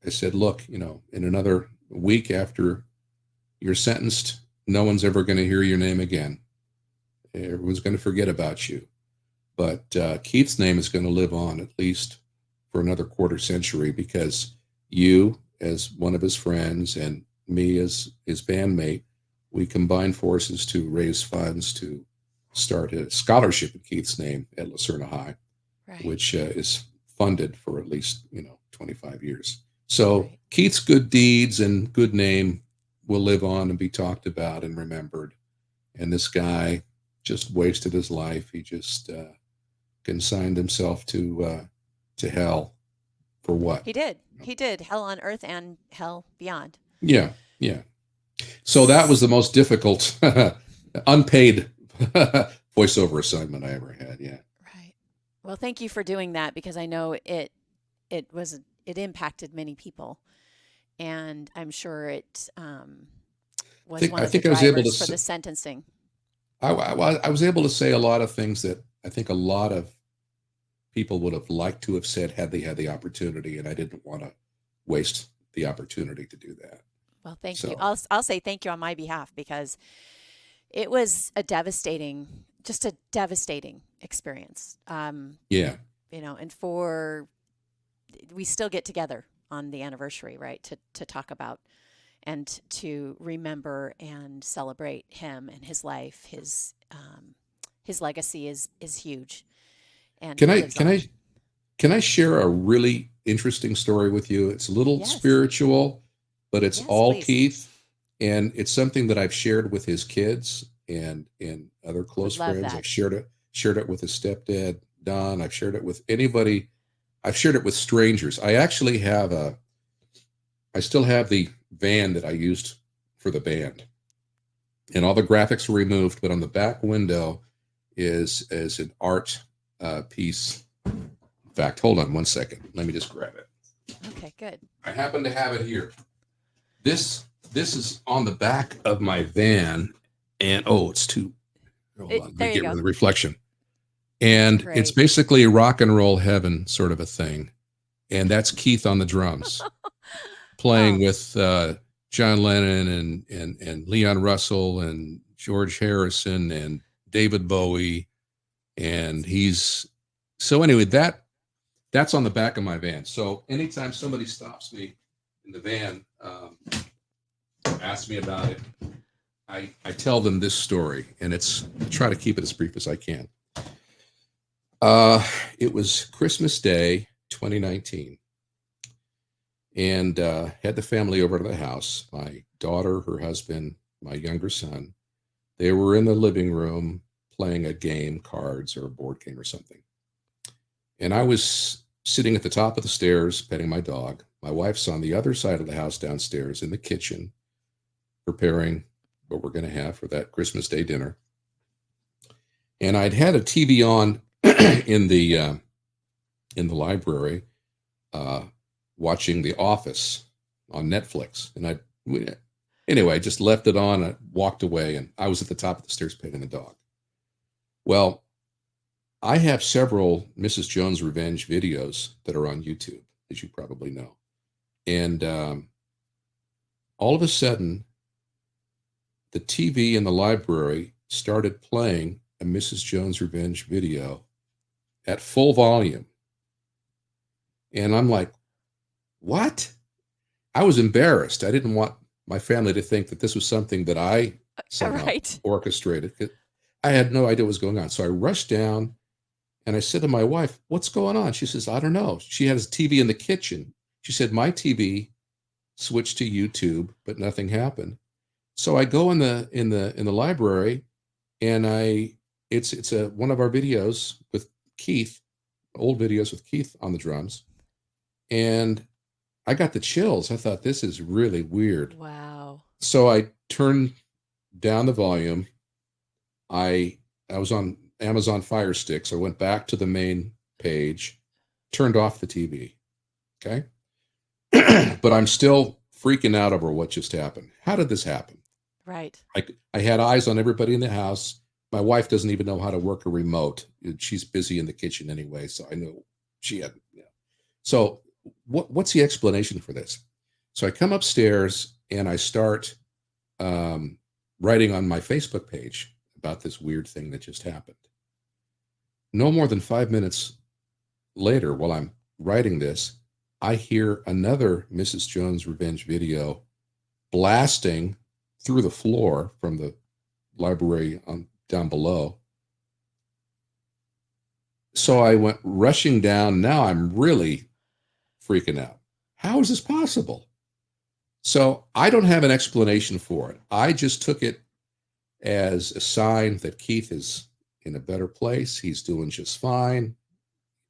S2: I said, look, in another week after you're sentenced, no one's ever going to hear your name again. Everyone's going to forget about you. But Keith's name is going to live on at least for another quarter century, because you, as one of his friends, and me as his bandmate, we combined forces to raise funds to start a scholarship in Keith's name at Lucerna High,
S1: Right.
S2: which is funded for at least 25 years. So
S1: Right.
S2: Keith's good deeds and good name will live on and be talked about and remembered. And this guy just wasted his life. He just consigned himself to hell for what?
S1: He did. He did. Hell on earth and hell beyond.
S2: Yeah. So that was the most difficult unpaid voiceover assignment I ever had. Yeah.
S1: Right. Well, thank you for doing that, because I know it impacted many people, and I'm sure it was one
S2: I
S1: of the
S2: think I was able
S1: drivers
S2: to
S1: for the sentencing.
S2: I was able to say a lot of things that I think a lot of people would have liked to have said had they had the opportunity, and I didn't want to waste the opportunity to do that.
S1: Well, thank you.
S2: So
S1: I'll say thank you on my behalf, because it was just a devastating experience.
S2: yeah,
S1: And we still get together on the anniversary, right, to talk about and to remember and celebrate him and his life. His legacy is huge, and
S2: can
S1: he
S2: I
S1: lives
S2: can
S1: on.
S2: I can I share a really interesting story with you? It's a little
S1: Yes.
S2: spiritual, but it's
S1: Yes,
S2: all
S1: please.
S2: Keith, and it's something that I've shared with his kids and other close
S1: Love
S2: friends.
S1: that.
S2: I've shared it with his stepdad Don. I've shared it with anybody. I've shared it with strangers. I still have the van that I used for the band, and all the graphics were removed, but on the back window is an art piece. In fact, hold on one second. Let me just grab it.
S1: Okay, good.
S2: I happen to have it here. This is on the back of my van, and it's too. Hold on, let
S1: There
S2: me
S1: you
S2: get rid
S1: go.
S2: of the reflection. And
S1: Great.
S2: it's basically rock and roll heaven sort of a thing, and that's Keith on the drums, playing with John Lennon and Leon Russell and George Harrison and David Bowie, and anyway, that's on the back of my van. So anytime somebody stops me in the van, asks me about it, I tell them this story, and I try to keep it as brief as I can. It was Christmas Day, 2019, and had the family over to the house. My daughter, her husband, my younger son. They were in the living room playing a game, cards or a board game or something. And I was sitting at the top of the stairs petting my dog. My wife's on the other side of the house downstairs in the kitchen, preparing what we're going to have for that Christmas Day dinner. And I'd had a TV on in the library, watching The Office on Netflix. And I just left it on. I walked away, and I was at the top of the stairs petting the dog. Well, I have several Mrs. Jones Revenge videos that are on YouTube, as you probably know. And all of a sudden, the TV in the library started playing a Mrs. Jones Revenge video at full volume. And I'm like, what? I was embarrassed. I didn't want my family to think that this was something that I somehow orchestrated. I had no idea what was going on. So I rushed down and I said to my wife, what's going on? She says, I don't know. She has a TV in the kitchen. She said, my TV switched to YouTube, but nothing happened. So I go in the library, and it's one of our videos with Keith, old videos with Keith on the drums, and I got the chills. I thought, this is really weird.
S1: Wow.
S2: So I turned down the volume. I was on Amazon Fire Stick, so I went back to the main page, turned off the TV. Okay. But I'm still freaking out over what just happened. How did this happen?
S1: Right.
S2: I had eyes on everybody in the house. My wife doesn't even know how to work a remote. She's busy in the kitchen anyway, so I know she had. Yeah. So what's the explanation for this? So I come upstairs and I start writing on my Facebook page about this weird thing that just happened. No more than 5 minutes later, while I'm writing this, I hear another Mrs. Jones Revenge video blasting through the floor from the library down below. So I went rushing down. Now I'm really freaking out. How is this possible? So I don't have an explanation for it. I just took it as a sign that Keith is in a better place. He's doing just fine.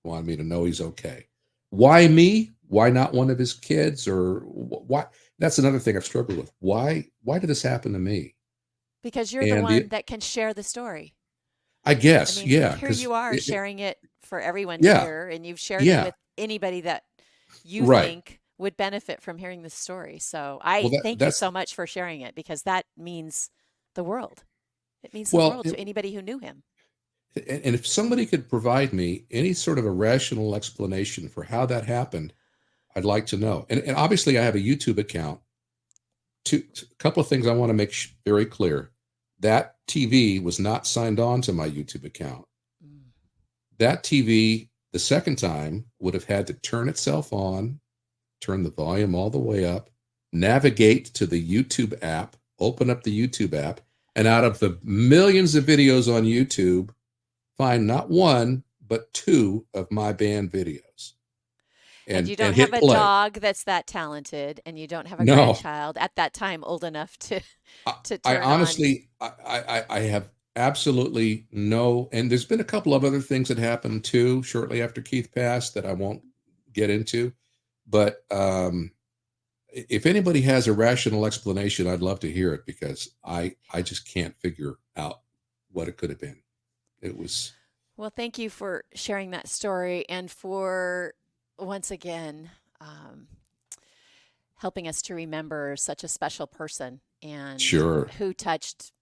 S2: He wanted me to know he's okay. Why me? Why not one of his kids? Or why? That's another thing I've struggled with. Why did this happen to me?
S1: Because you're the one that can share the story.
S2: I guess,
S1: I mean,
S2: yeah.
S1: here you are sharing it for everyone to
S2: Yeah,
S1: hear, and you've shared
S2: yeah.
S1: it with anybody that you
S2: Right.
S1: think would benefit from hearing this story. So I thank you so much for sharing it, because that means the world. It means the world to anybody who knew him.
S2: And if somebody could provide me any sort of a rational explanation for how that happened, I'd like to know. And obviously, I have a YouTube account. A couple of things I want to make very clear. That TV was not signed on to my YouTube account. That TV, the second time, would have had to turn itself on, turn the volume all the way up, navigate to the YouTube app, open up the YouTube app, and out of the millions of videos on YouTube, find not one, but 2 of my band videos.
S1: And you don't have a dog that's that talented, and you don't have a grandchild at that time old enough to turn
S2: I honestly, I have absolutely no, and there's been a couple of other things that happened too shortly after Keith passed that I won't get into. But if anybody has a rational explanation, I'd love to hear it, because I just can't figure out what it could have been. It was.
S1: Well, thank you for sharing that story and for once again helping us to remember such a special person and
S2: Sure.
S1: who touched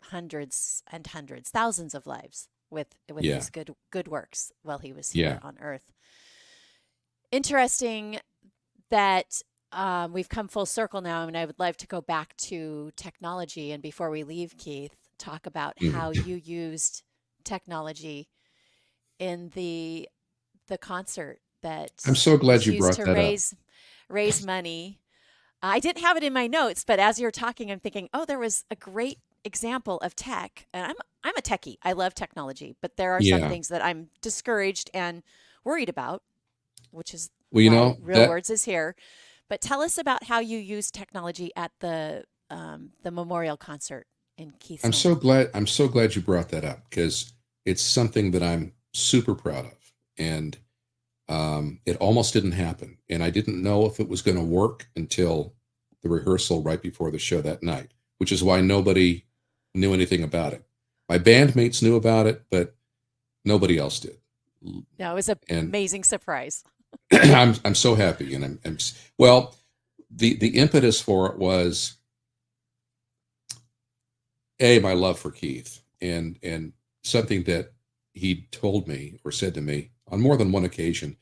S1: hundreds and hundreds, thousands of lives with
S2: Yeah.
S1: his good works while he was here
S2: Yeah.
S1: on Earth. Interesting that we've come full circle now, and I would love to go back to technology. And before we leave, Keith, talk about how
S2: Mhm.
S1: you used technology in the concert
S2: I'm
S1: that
S2: so glad
S1: was
S2: you
S1: used
S2: brought
S1: to
S2: that up.
S1: raise money. I didn't have it in my notes, but as you're talking, I'm thinking, oh, there was a great example of tech. And I'm a techie. I love technology, but there are some
S2: Yeah.
S1: things that I'm discouraged and worried about, which is
S2: Well,
S1: why Real
S2: that
S1: Words is here. But tell us about how you use technology at the memorial concert in Keith's home.
S2: I'm so glad you brought that up because it's something that I'm super proud of. And it almost didn't happen. And I didn't know if it was going to work until the rehearsal right before the show that night, which is why nobody knew anything about it. My bandmates knew about it, but nobody else did.
S1: No, it was an
S2: And
S1: amazing surprise.
S2: I'm so happy. And well, the impetus for it was my love for Keith and something that he told me or said to me on more than one occasion.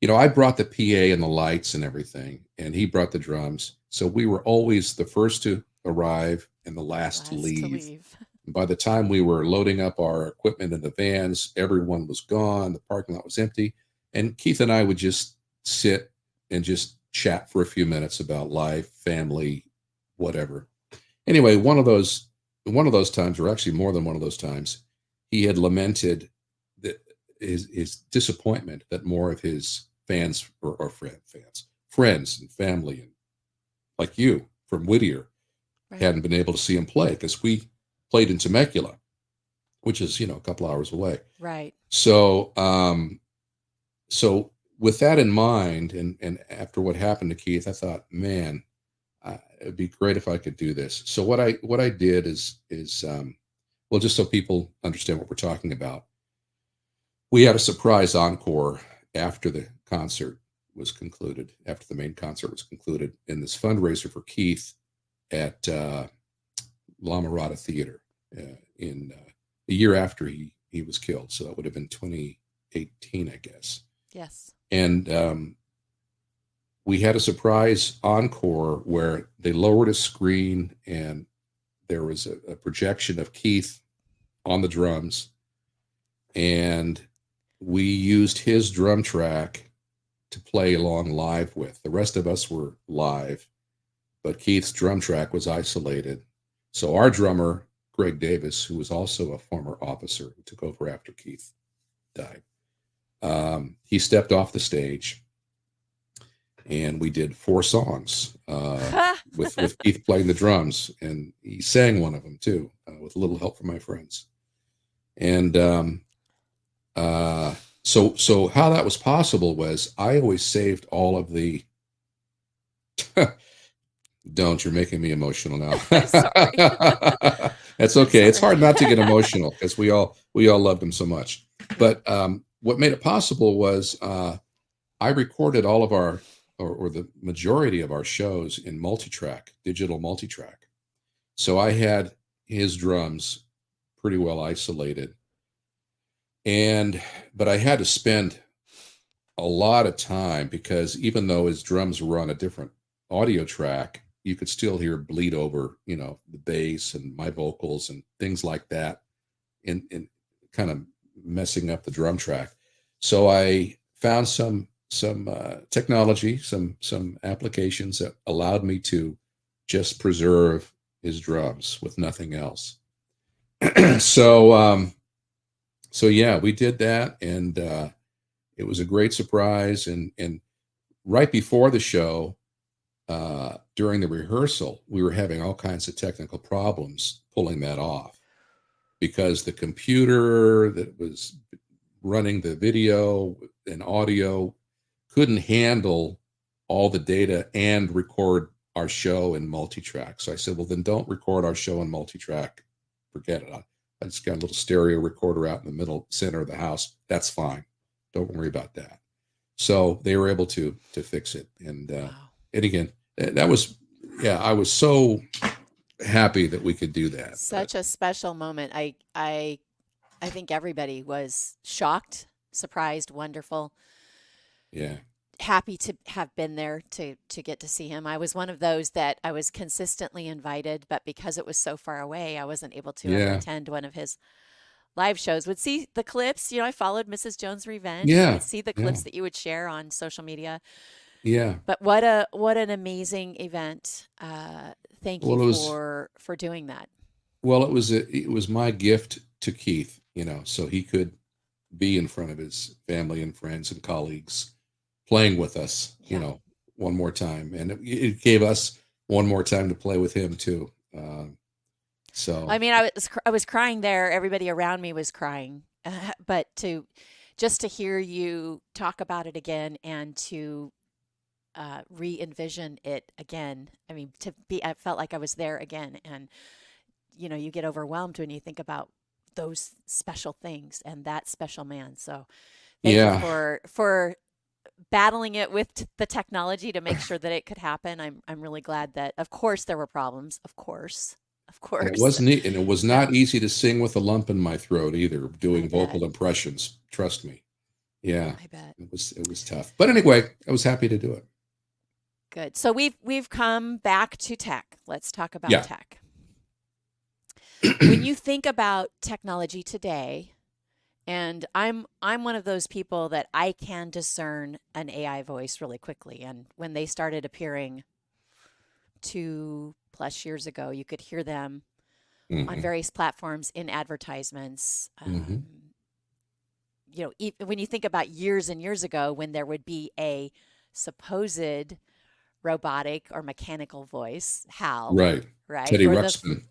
S2: I brought the PA and the lights and everything, and he brought the drums. So we were always the first to arrive and the last to
S1: Last to
S2: leave.
S1: leave.
S2: And by the time we were loading up our equipment in the vans, everyone was gone. The parking lot was empty. And Keith and I would just sit and just chat for a few minutes about life, family, whatever. Anyway, one of those times, or actually more than one of those times, he had lamented that his disappointment that more of his fans or friends and family, and like you from Whittier,
S1: Right.
S2: hadn't been able to see him play because we played in Temecula, which is a couple hours away.
S1: Right.
S2: So, so with that in mind, and after what happened to Keith, I thought, man, it'd be great if I could do this. So what I did is well, just so people understand what we're talking about, we had a surprise encore after the concert was concluded, after the main concert was concluded, in this fundraiser for Keith at La Mirada Theater in a year after he was killed. So that would have been 2018, I guess.
S1: Yes.
S2: And we had a surprise encore where they lowered a screen and there was a projection of Keith on the drums, and we used his drum track to play along live with. The rest of us were live, but Keith's drum track was isolated. So our drummer, Greg Davis, who was also a former officer who took over after Keith died, he stepped off the stage, and we did 4 songs with Keith playing the drums, and he sang one of them too, with a little help from my friends. And so how that was possible was I always saved all of the. Don't, you're making me emotional now.
S1: Sorry.
S2: That's
S1: I'm
S2: okay. It's
S1: sorry.
S2: hard not to get emotional because we all loved him so much. But what made it possible was I recorded all of our or the majority of our shows in multi-track, digital multi-track. So I had his drums pretty well isolated, but I had to spend a lot of time because even though his drums were on a different audio track, you could still hear bleed over, the bass and my vocals and things like that, and kind of messing up the drum track. So I found some technology, some applications that allowed me to just preserve his drums with nothing else. So yeah, we did that, and it was a great surprise. And right before the show, during the rehearsal, we were having all kinds of technical problems pulling that off because the computer that was running the video and audio couldn't handle all the data and record our show in multi-track. So I said, well, then don't record our show in multi-track. Forget it. I just got a little stereo recorder out in the middle center of the house. That's fine. Don't worry about that. So they were able to fix it.
S1: Wow.
S2: And again, that was, yeah, I was so happy that we could do that.
S1: Such a special moment. I think everybody was shocked, surprised, wonderful,
S2: Yeah.
S1: happy to have been there to get to see him. I was one of those that I was consistently invited, but because it was so far away, I wasn't able to ever
S2: Yeah.
S1: attend one of his live shows. Would see the clips. I followed Mrs. Jones' Revenge.
S2: Yeah.
S1: Would see the clips that you would share on social media.
S2: Yeah.
S1: But what an amazing event. Thank
S2: Well,
S1: you
S2: it was,
S1: for doing that.
S2: well, it was my gift to Keith, so he could be in front of his family and friends and colleagues playing with us,
S1: Yeah.
S2: one more time. And it gave us one more time to play with him too. So,
S1: I mean, I was crying there. Everybody around me was crying, but just to hear you talk about it again and to re-envision it again. I mean, I felt like I was there again, and you get overwhelmed when you think about those special things and that special man. So, thank you
S2: yeah,
S1: for battling it with the technology to make sure that it could happen. I'm really glad that, of course, there were problems. Of course,
S2: and it wasn't, and it was not
S1: So,
S2: easy to sing with a lump in my throat either,
S1: I
S2: doing
S1: bet.
S2: vocal impressions. Trust me. Yeah,
S1: I bet.
S2: it was tough. But anyway, I was happy to do it.
S1: Good. So we've come back to tech. Let's talk about
S2: Yeah.
S1: tech. When you think about technology today, and I'm one of those people that I can discern an AI voice really quickly. And when they started appearing 2+ years ago, you could hear them on
S2: hmm
S1: various platforms in advertisements.
S2: hmm
S1: When you think about years and years ago, when there would be a supposed robotic or mechanical voice, Hal,
S2: Right.
S1: right?
S2: Teddy
S1: Or
S2: Ruxpin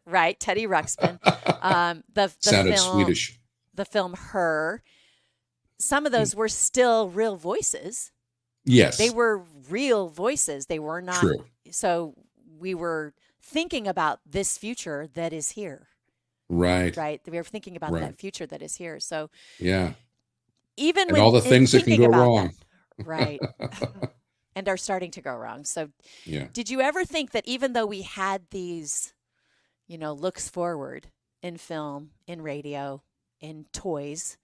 S1: right, Teddy Ruxpin. The
S2: sounded
S1: film
S2: Swedish.
S1: the film Her. Some of those were still real voices. They
S2: Yes.
S1: were real voices. They were not.
S2: True.
S1: So we were thinking about this future that is here,
S2: Right.
S1: right? We were thinking about
S2: Right.
S1: that future that is here. So
S2: Yeah.
S1: even
S2: And all the
S1: in
S2: things that can
S1: thinking
S2: go
S1: about
S2: wrong.
S1: that, right, and are starting to go wrong. So
S2: Yeah.
S1: did you ever think that even though we had these, looks forward in film, in radio, in toys,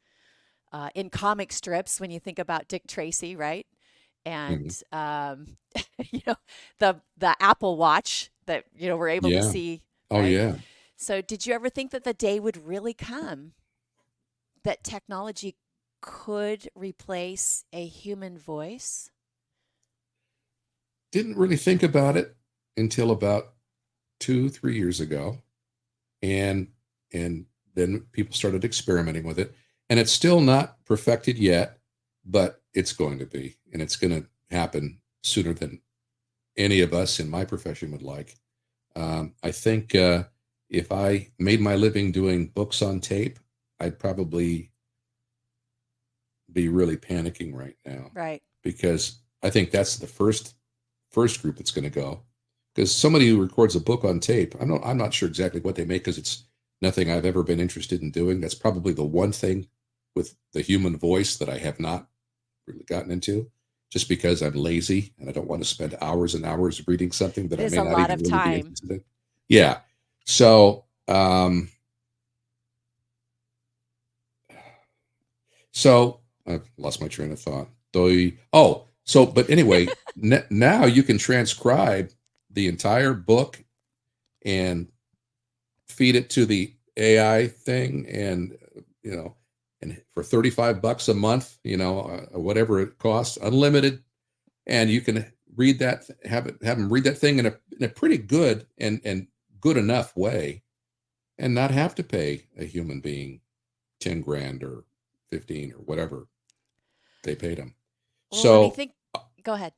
S1: in comic strips, when you think about Dick Tracy, right? And
S2: hmm
S1: you know, the Apple Watch that we're able to
S2: Yeah.
S1: see,
S2: Oh,
S1: right?
S2: yeah.
S1: So did you ever think that the day would really come that technology could replace a human voice?
S2: Didn't really think about it until about 2, 3 years ago. And then people started experimenting with it. And it's still not perfected yet, but it's going to be. And it's going to happen sooner than any of us in my profession would like. I think if I made my living doing books on tape, I'd probably be really panicking right now,
S1: Right.
S2: because I think that's the first group that's going to go. Because somebody who records a book on tape, I'm not sure exactly what they make, because it's nothing I've ever been interested in doing. That's probably the one thing with the human voice that I have not really gotten into, just because I'm lazy and I don't want to spend hours and hours reading something that
S1: It
S2: I
S1: is
S2: may
S1: a
S2: not
S1: lot
S2: even
S1: of
S2: really be
S1: time.
S2: interested in. Yeah. So, I've lost my train of thought. But anyway, now you can transcribe the entire book and feed it to the AI thing, and and for $35 a month, whatever it costs, unlimited, and you can read that, have them read that thing in a pretty good and good enough way, and not have to pay a human being 10 grand or 15 or whatever they paid them.
S1: Well, let me
S2: So
S1: think. Go ahead.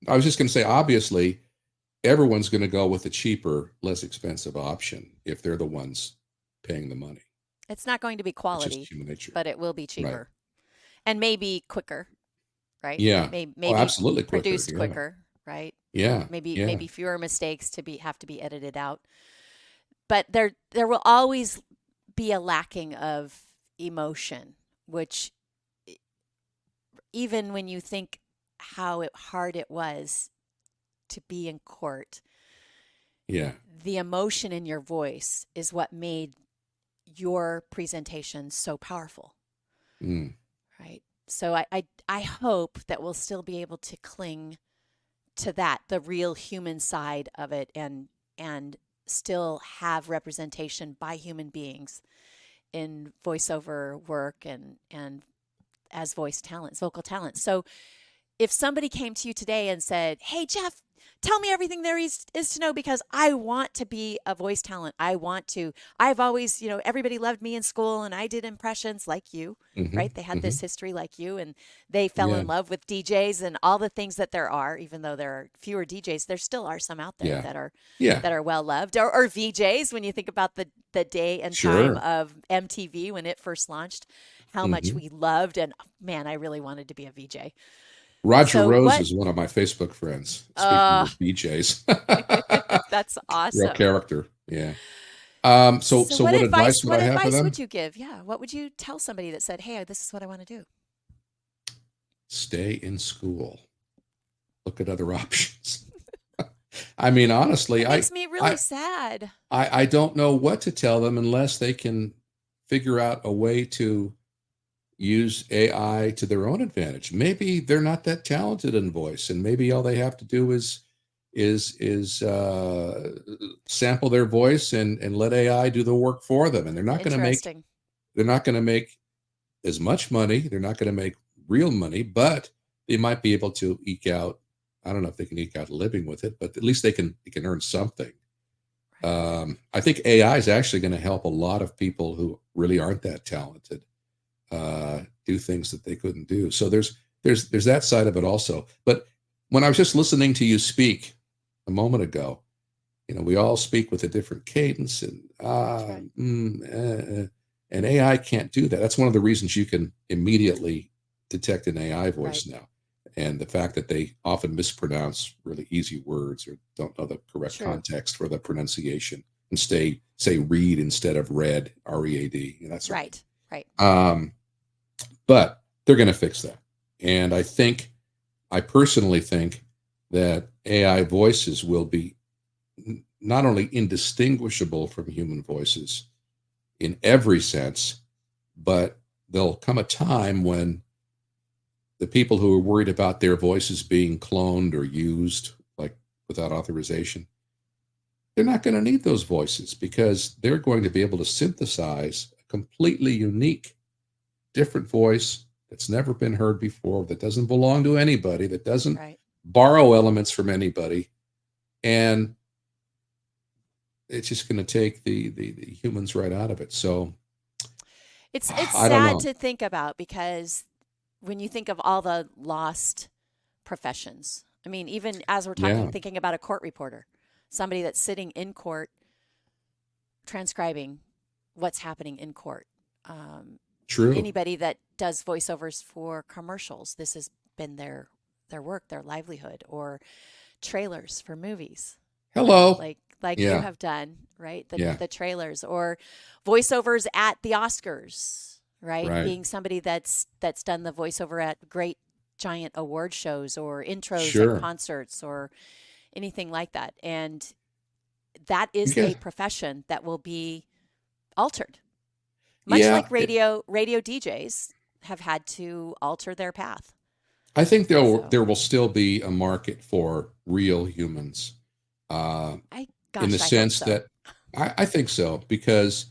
S2: I was just going to say, obviously, everyone's going to go with the cheaper, less expensive option if they're the ones paying the money.
S1: It's not going to be
S2: It's
S1: quality,
S2: just human nature.
S1: but it will be
S2: Right.
S1: cheaper and maybe quicker, right?
S2: Yeah. Oh,
S1: Maybe
S2: absolutely quicker.
S1: produced
S2: Yeah.
S1: quicker, right?
S2: Yeah.
S1: Maybe
S2: Yeah.
S1: fewer mistakes have to be edited out. But there will always be a lacking of emotion, which even when you think how hard it was to be in court,
S2: Yeah.
S1: the emotion in your voice is what made your presentation so powerful,
S2: Mm.
S1: right? So I hope that we'll still be able to cling to that, the real human side of it, and still have representation by human beings in voiceover work and as voice talents, vocal talents. So if somebody came to you today and said, "Hey, Jeff, tell me everything there is to know because I want to be a voice talent. I've always, everybody loved me in school and I did impressions like you,"
S2: Hmm.
S1: right? They had
S2: Hmm.
S1: this history like you and they fell
S2: Yeah.
S1: in love with DJs and all the things that there are, even though there are fewer DJs, there still are some out there
S2: Yeah.
S1: that are
S2: Yeah.
S1: well loved, or VJs when you think about the day and time
S2: Sure.
S1: of MTV when it first launched, how much
S2: Hmm.
S1: we loved, and man, I really wanted to be a VJ.
S2: Roger
S1: So
S2: Rose
S1: what
S2: is one of my Facebook friends. Speaking
S1: uh
S2: of BJs,
S1: that's
S2: real
S1: awesome.
S2: character. Yeah. So
S1: So
S2: so what advice would
S1: what
S2: I have for
S1: advice
S2: them?
S1: would you give? Yeah, what would you tell somebody that said, "Hey, this is what I want to do"?
S2: Stay in school. Look at other options. I mean, honestly,
S1: That makes me really sad.
S2: I don't know what to tell them unless they can figure out a way to use AI to their own advantage. Maybe they're not that talented in voice, and maybe all they have to do is sample their voice and let AI do the work for them. And
S1: Interesting.
S2: they're not going to make as much money. They're not going to make real money, but they might be able to eke out. I don't know if they can eke out a living with it, but at least they can earn something.
S1: Right.
S2: I think AI is actually going to help a lot of people who really aren't that talented do things that they couldn't do. So there's that side of it also. But when I was just listening to you speak a moment ago, we all speak with a different cadence, and
S1: That's right.
S2: and AI can't do that. That's one of the reasons you can immediately detect an AI
S1: Right.
S2: voice now. And the fact that they often mispronounce really easy words or don't know the correct
S1: True.
S2: context for the pronunciation and say read instead of read, READ, that sort of
S1: Right. Right.
S2: thing. But they're going to fix that. And I personally think that AI voices will be not only indistinguishable from human voices in every sense, but there'll come a time when the people who are worried about their voices being cloned or used, like without authorization, they're not going to need those voices because they're going to be able to synthesize a completely unique, different voice that's never been heard before, that doesn't belong to anybody, that doesn't
S1: Right.
S2: borrow elements from anybody. And it's just going to take the humans right out of it. So
S1: It's
S2: I don't
S1: sad
S2: know.
S1: to think about because when you think of all the lost professions, I mean, even as we're talking,
S2: Yeah,
S1: thinking about a court reporter, somebody that's sitting in court transcribing what's happening in court. Um,
S2: true.
S1: Anybody that does voiceovers for commercials, this has been their work, their livelihood, or trailers for movies, right?
S2: Hello.
S1: Like you
S2: Yeah,
S1: have done, right?
S2: yeah,
S1: The trailers or voiceovers at the Oscars, right?
S2: right.
S1: Being somebody that's done the voiceover at great giant award shows or intros at
S2: Sure.
S1: concerts or anything like that. And that is a
S2: Because,
S1: profession that will be altered. Much
S2: yeah,
S1: like radio DJs have had to alter their path.
S2: I think
S1: So
S2: there will still be a market for real humans, uh, in the
S1: I hope
S2: sense
S1: so.
S2: that I think so because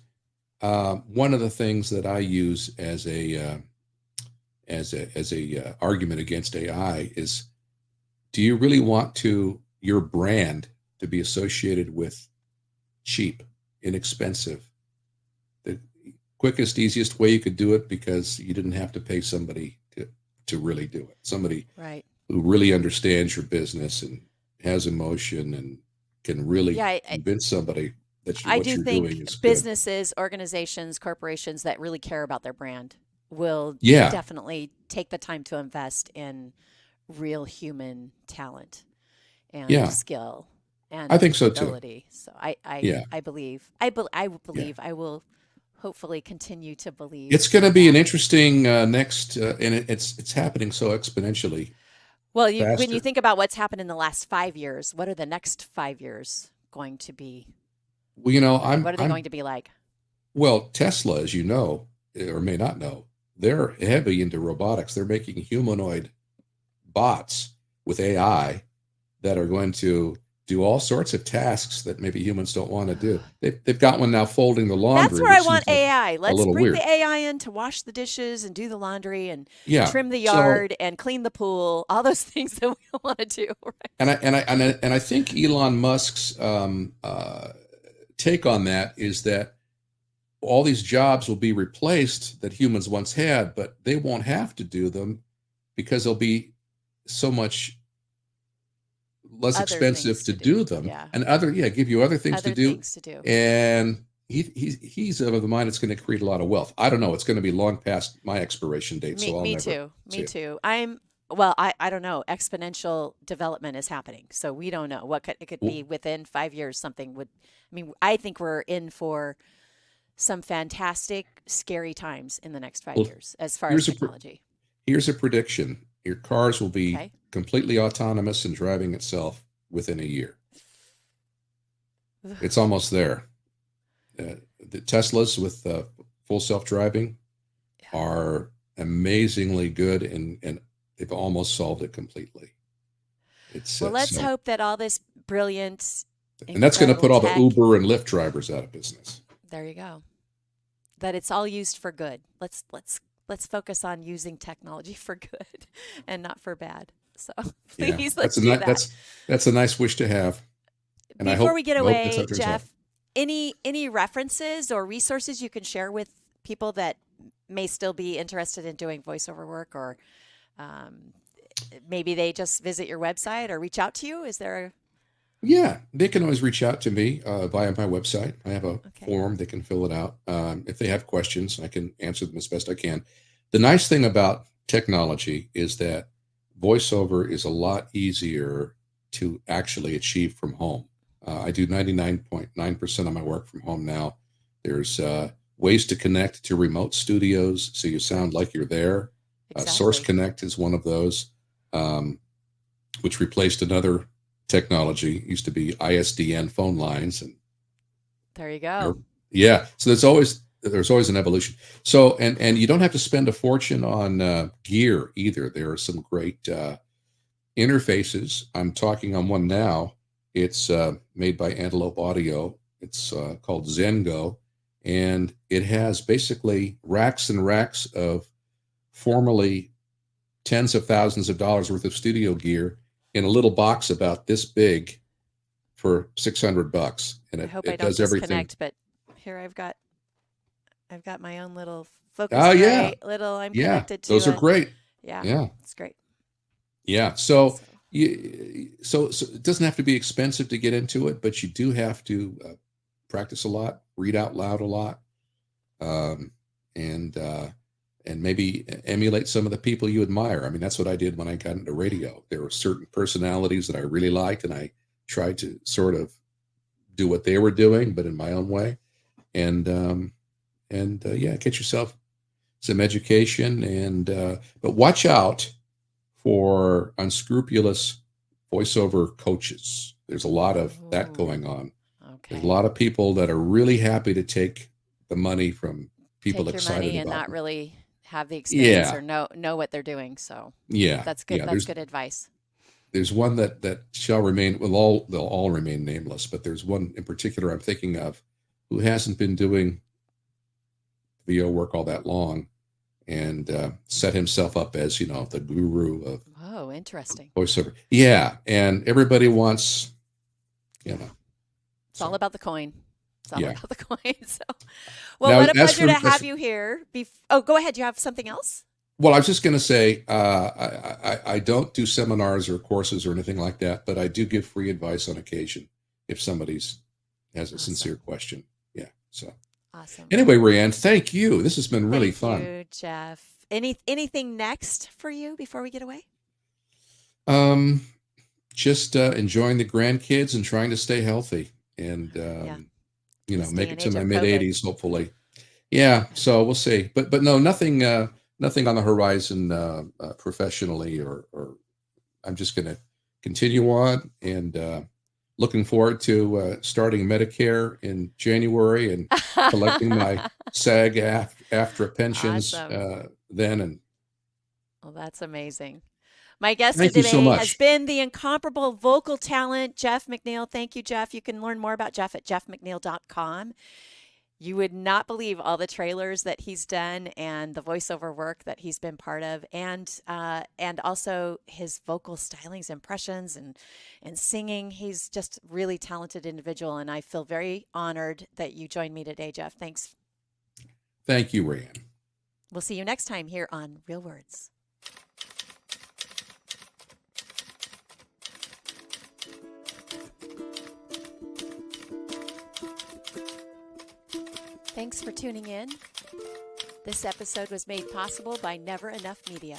S2: one of the things that I use as a argument against AI is, do you really want your brand to be associated with cheap, inexpensive, the quickest, easiest way you could do it because you didn't have to pay somebody to really do it. Somebody
S1: Right.
S2: who really understands your business and has emotion and can
S1: Yeah,
S2: really convince somebody that
S1: I
S2: what
S1: do
S2: you're doing
S1: think
S2: is good.
S1: businesses, organizations, corporations that really care about their brand will
S2: Yeah,
S1: definitely take the time to invest in real human talent and
S2: yeah,
S1: skill
S2: I
S1: and
S2: think so too.
S1: ability. So
S2: Yeah,
S1: I believe
S2: yeah,
S1: I will hopefully continue to
S2: It's
S1: believe
S2: going to
S1: in
S2: be an
S1: that.
S2: interesting next, and it's happening so exponentially
S1: Well, when you
S2: faster.
S1: think about what's happened in the last 5 years, what are the next 5 years going to be?
S2: Well, you know,
S1: I mean, what are they going to be like?
S2: well, Tesla, as you know, or may not know, they're heavy into robotics. They're making humanoid bots with AI that are going to do all sorts of tasks that maybe humans don't want to do. They've got one now folding the
S1: That's
S2: laundry,
S1: where I
S2: which
S1: want
S2: seems like
S1: AI.
S2: a
S1: Let's
S2: little
S1: bring
S2: weird.
S1: the AI in to wash the dishes and do the laundry and
S2: Yeah.
S1: trim the
S2: So,
S1: yard and clean the pool, all those things that we don't want to do,
S2: and
S1: right?
S2: I think Elon Musk's take on that is that all these jobs will be replaced that humans once had, but they won't have to do them because they'll be so much less
S1: Other
S2: expensive
S1: things
S2: to
S1: to do.
S2: do them,
S1: Yeah.
S2: and give you other things to
S1: Other
S2: do.
S1: things to do.
S2: And he's of the mind it's going to create a lot of wealth. I don't know. It's going to be long past my expiration date, so I'll
S1: Me
S2: never
S1: too.
S2: see
S1: Me
S2: it.
S1: too. I don't know. Exponential development is happening. So we don't know it could
S2: Well,
S1: be within 5 years. I think we're in for some fantastic, scary times in the next five
S2: well,
S1: years as far as
S2: here's a
S1: technology.
S2: here's a prediction: your cars will be
S1: Okay.
S2: completely autonomous and driving itself within a year. It's almost there. The Teslas with full self-driving are amazingly good, and they've almost solved it completely. It's
S1: Well, let's
S2: so,
S1: hope that all this brilliant,
S2: and that's going to
S1: incredible
S2: put all the
S1: tech,
S2: Uber and Lyft drivers out of business.
S1: there you go, that it's all used for good. Let's focus on using technology for good and not for bad. So
S2: Yeah,
S1: please, let's do that.
S2: that's a nice wish to have, and
S1: Before we get
S2: I hope that's how
S1: away,
S2: it turns out.
S1: Jeff, any references or resources you can share with people that may still be interested in doing voiceover work, or um, maybe they just visit your website or reach out to you? Is there
S2: Yeah, they can always reach out to me via my website. I have a
S1: okay?
S2: form; they can fill it out. If they have questions, I can answer them as best I can. The nice thing about technology is that voiceover is a lot easier to actually achieve from home. I do 99.9% of my work from home now. There's ways to connect to remote studios so you sound
S1: Right.
S2: like you're there. Source
S1: Exactly.
S2: Connect is one of those, um, which replaced another technology. It used to be ISDN phone lines, and
S1: There you
S2: they're-
S1: go.
S2: yeah. So there's always an evolution. So and you don't have to spend a fortune on gear either. There are some great interfaces. I'm talking on one now. It's made by Antelope Audio. It's called Zengo, and it has basically racks and racks of formerly tens of thousands of dollars worth of studio gear in a little box about this big for $600, and
S1: I
S2: it,
S1: hope I
S2: it
S1: don't
S2: does everything.
S1: disconnect, but here I've got my own little
S2: Oh yeah,
S1: Focusrite. Little I'm
S2: yeah,
S1: connected to
S2: those are
S1: a
S2: great.
S1: yeah.
S2: Yeah,
S1: It's great.
S2: yeah. So
S1: So
S2: so it doesn't have to be expensive to get into it, but you do have to practice a lot, read out loud a lot, um, and and maybe emulate some of the people you admire. I mean, that's what I did when I got into radio. There were certain personalities that I really liked, and I tried to sort of do what they were doing, but in my own way. And yeah, get yourself some education, and but watch out for unscrupulous voiceover coaches. There's a lot of that
S1: ooh,
S2: going on. There's a
S1: okay.
S2: lot of people that are really happy to take the money from people
S1: Take your
S2: excited
S1: money and
S2: about
S1: not
S2: them.
S1: really have the experience
S2: Yeah,
S1: or know what they're doing. So
S2: yeah,
S1: that's good.
S2: yeah.
S1: That's good advice.
S2: There's one that shall remain. Well, they'll all remain nameless, but there's one in particular I'm thinking of who hasn't been doing VO work all that long, and set himself up as the guru of
S1: Oh, interesting.
S2: voiceover. Yeah, and everybody wants you
S1: Yeah.
S2: know.
S1: It's all
S2: So
S1: about the coin. It's all
S2: yeah.
S1: about the coin. So, well,
S2: Now,
S1: what a pleasure to have you here. Oh, go ahead. You have something else?
S2: well, I was just going to say, I don't do seminars or courses or anything like that, but I do give free advice on occasion if somebody's has a sincere
S1: Awesome.
S2: question. Yeah. So
S1: Awesome.
S2: anyway, Rayanne, thank you. This has been really
S1: Thank
S2: fun.
S1: you, Jeff. Anything next for you before we get away?
S2: Um, just enjoying the grandkids and trying to stay healthy, and
S1: Yeah.
S2: you
S1: In
S2: know,
S1: this day
S2: make it
S1: and
S2: to
S1: age
S2: my
S1: of
S2: mid
S1: COVID.
S2: 80s, hopefully. Yeah, so we'll see. But no, nothing on the horizon professionally, or I'm just going to continue on and looking forward to starting Medicare in January and collecting my SAG-AFTRA pensions
S1: Awesome.
S2: then. And
S1: Well, that's amazing. My guest
S2: thank you so
S1: today has
S2: much.
S1: been the incomparable vocal talent, Jeff McNeal. Thank you, Jeff. You can learn more about Jeff at jeffmcneal.com. You would not believe all the trailers that he's done and the voiceover work that he's been part of, and also his vocal stylings, impressions, and singing. He's just really talented individual, and I feel very honored that you joined me today, Jeff. Thanks.
S2: Thank you, Rayanne.
S1: We'll see you next time here on Real Words. Thanks for tuning in. This episode was made possible by Never Enough Media.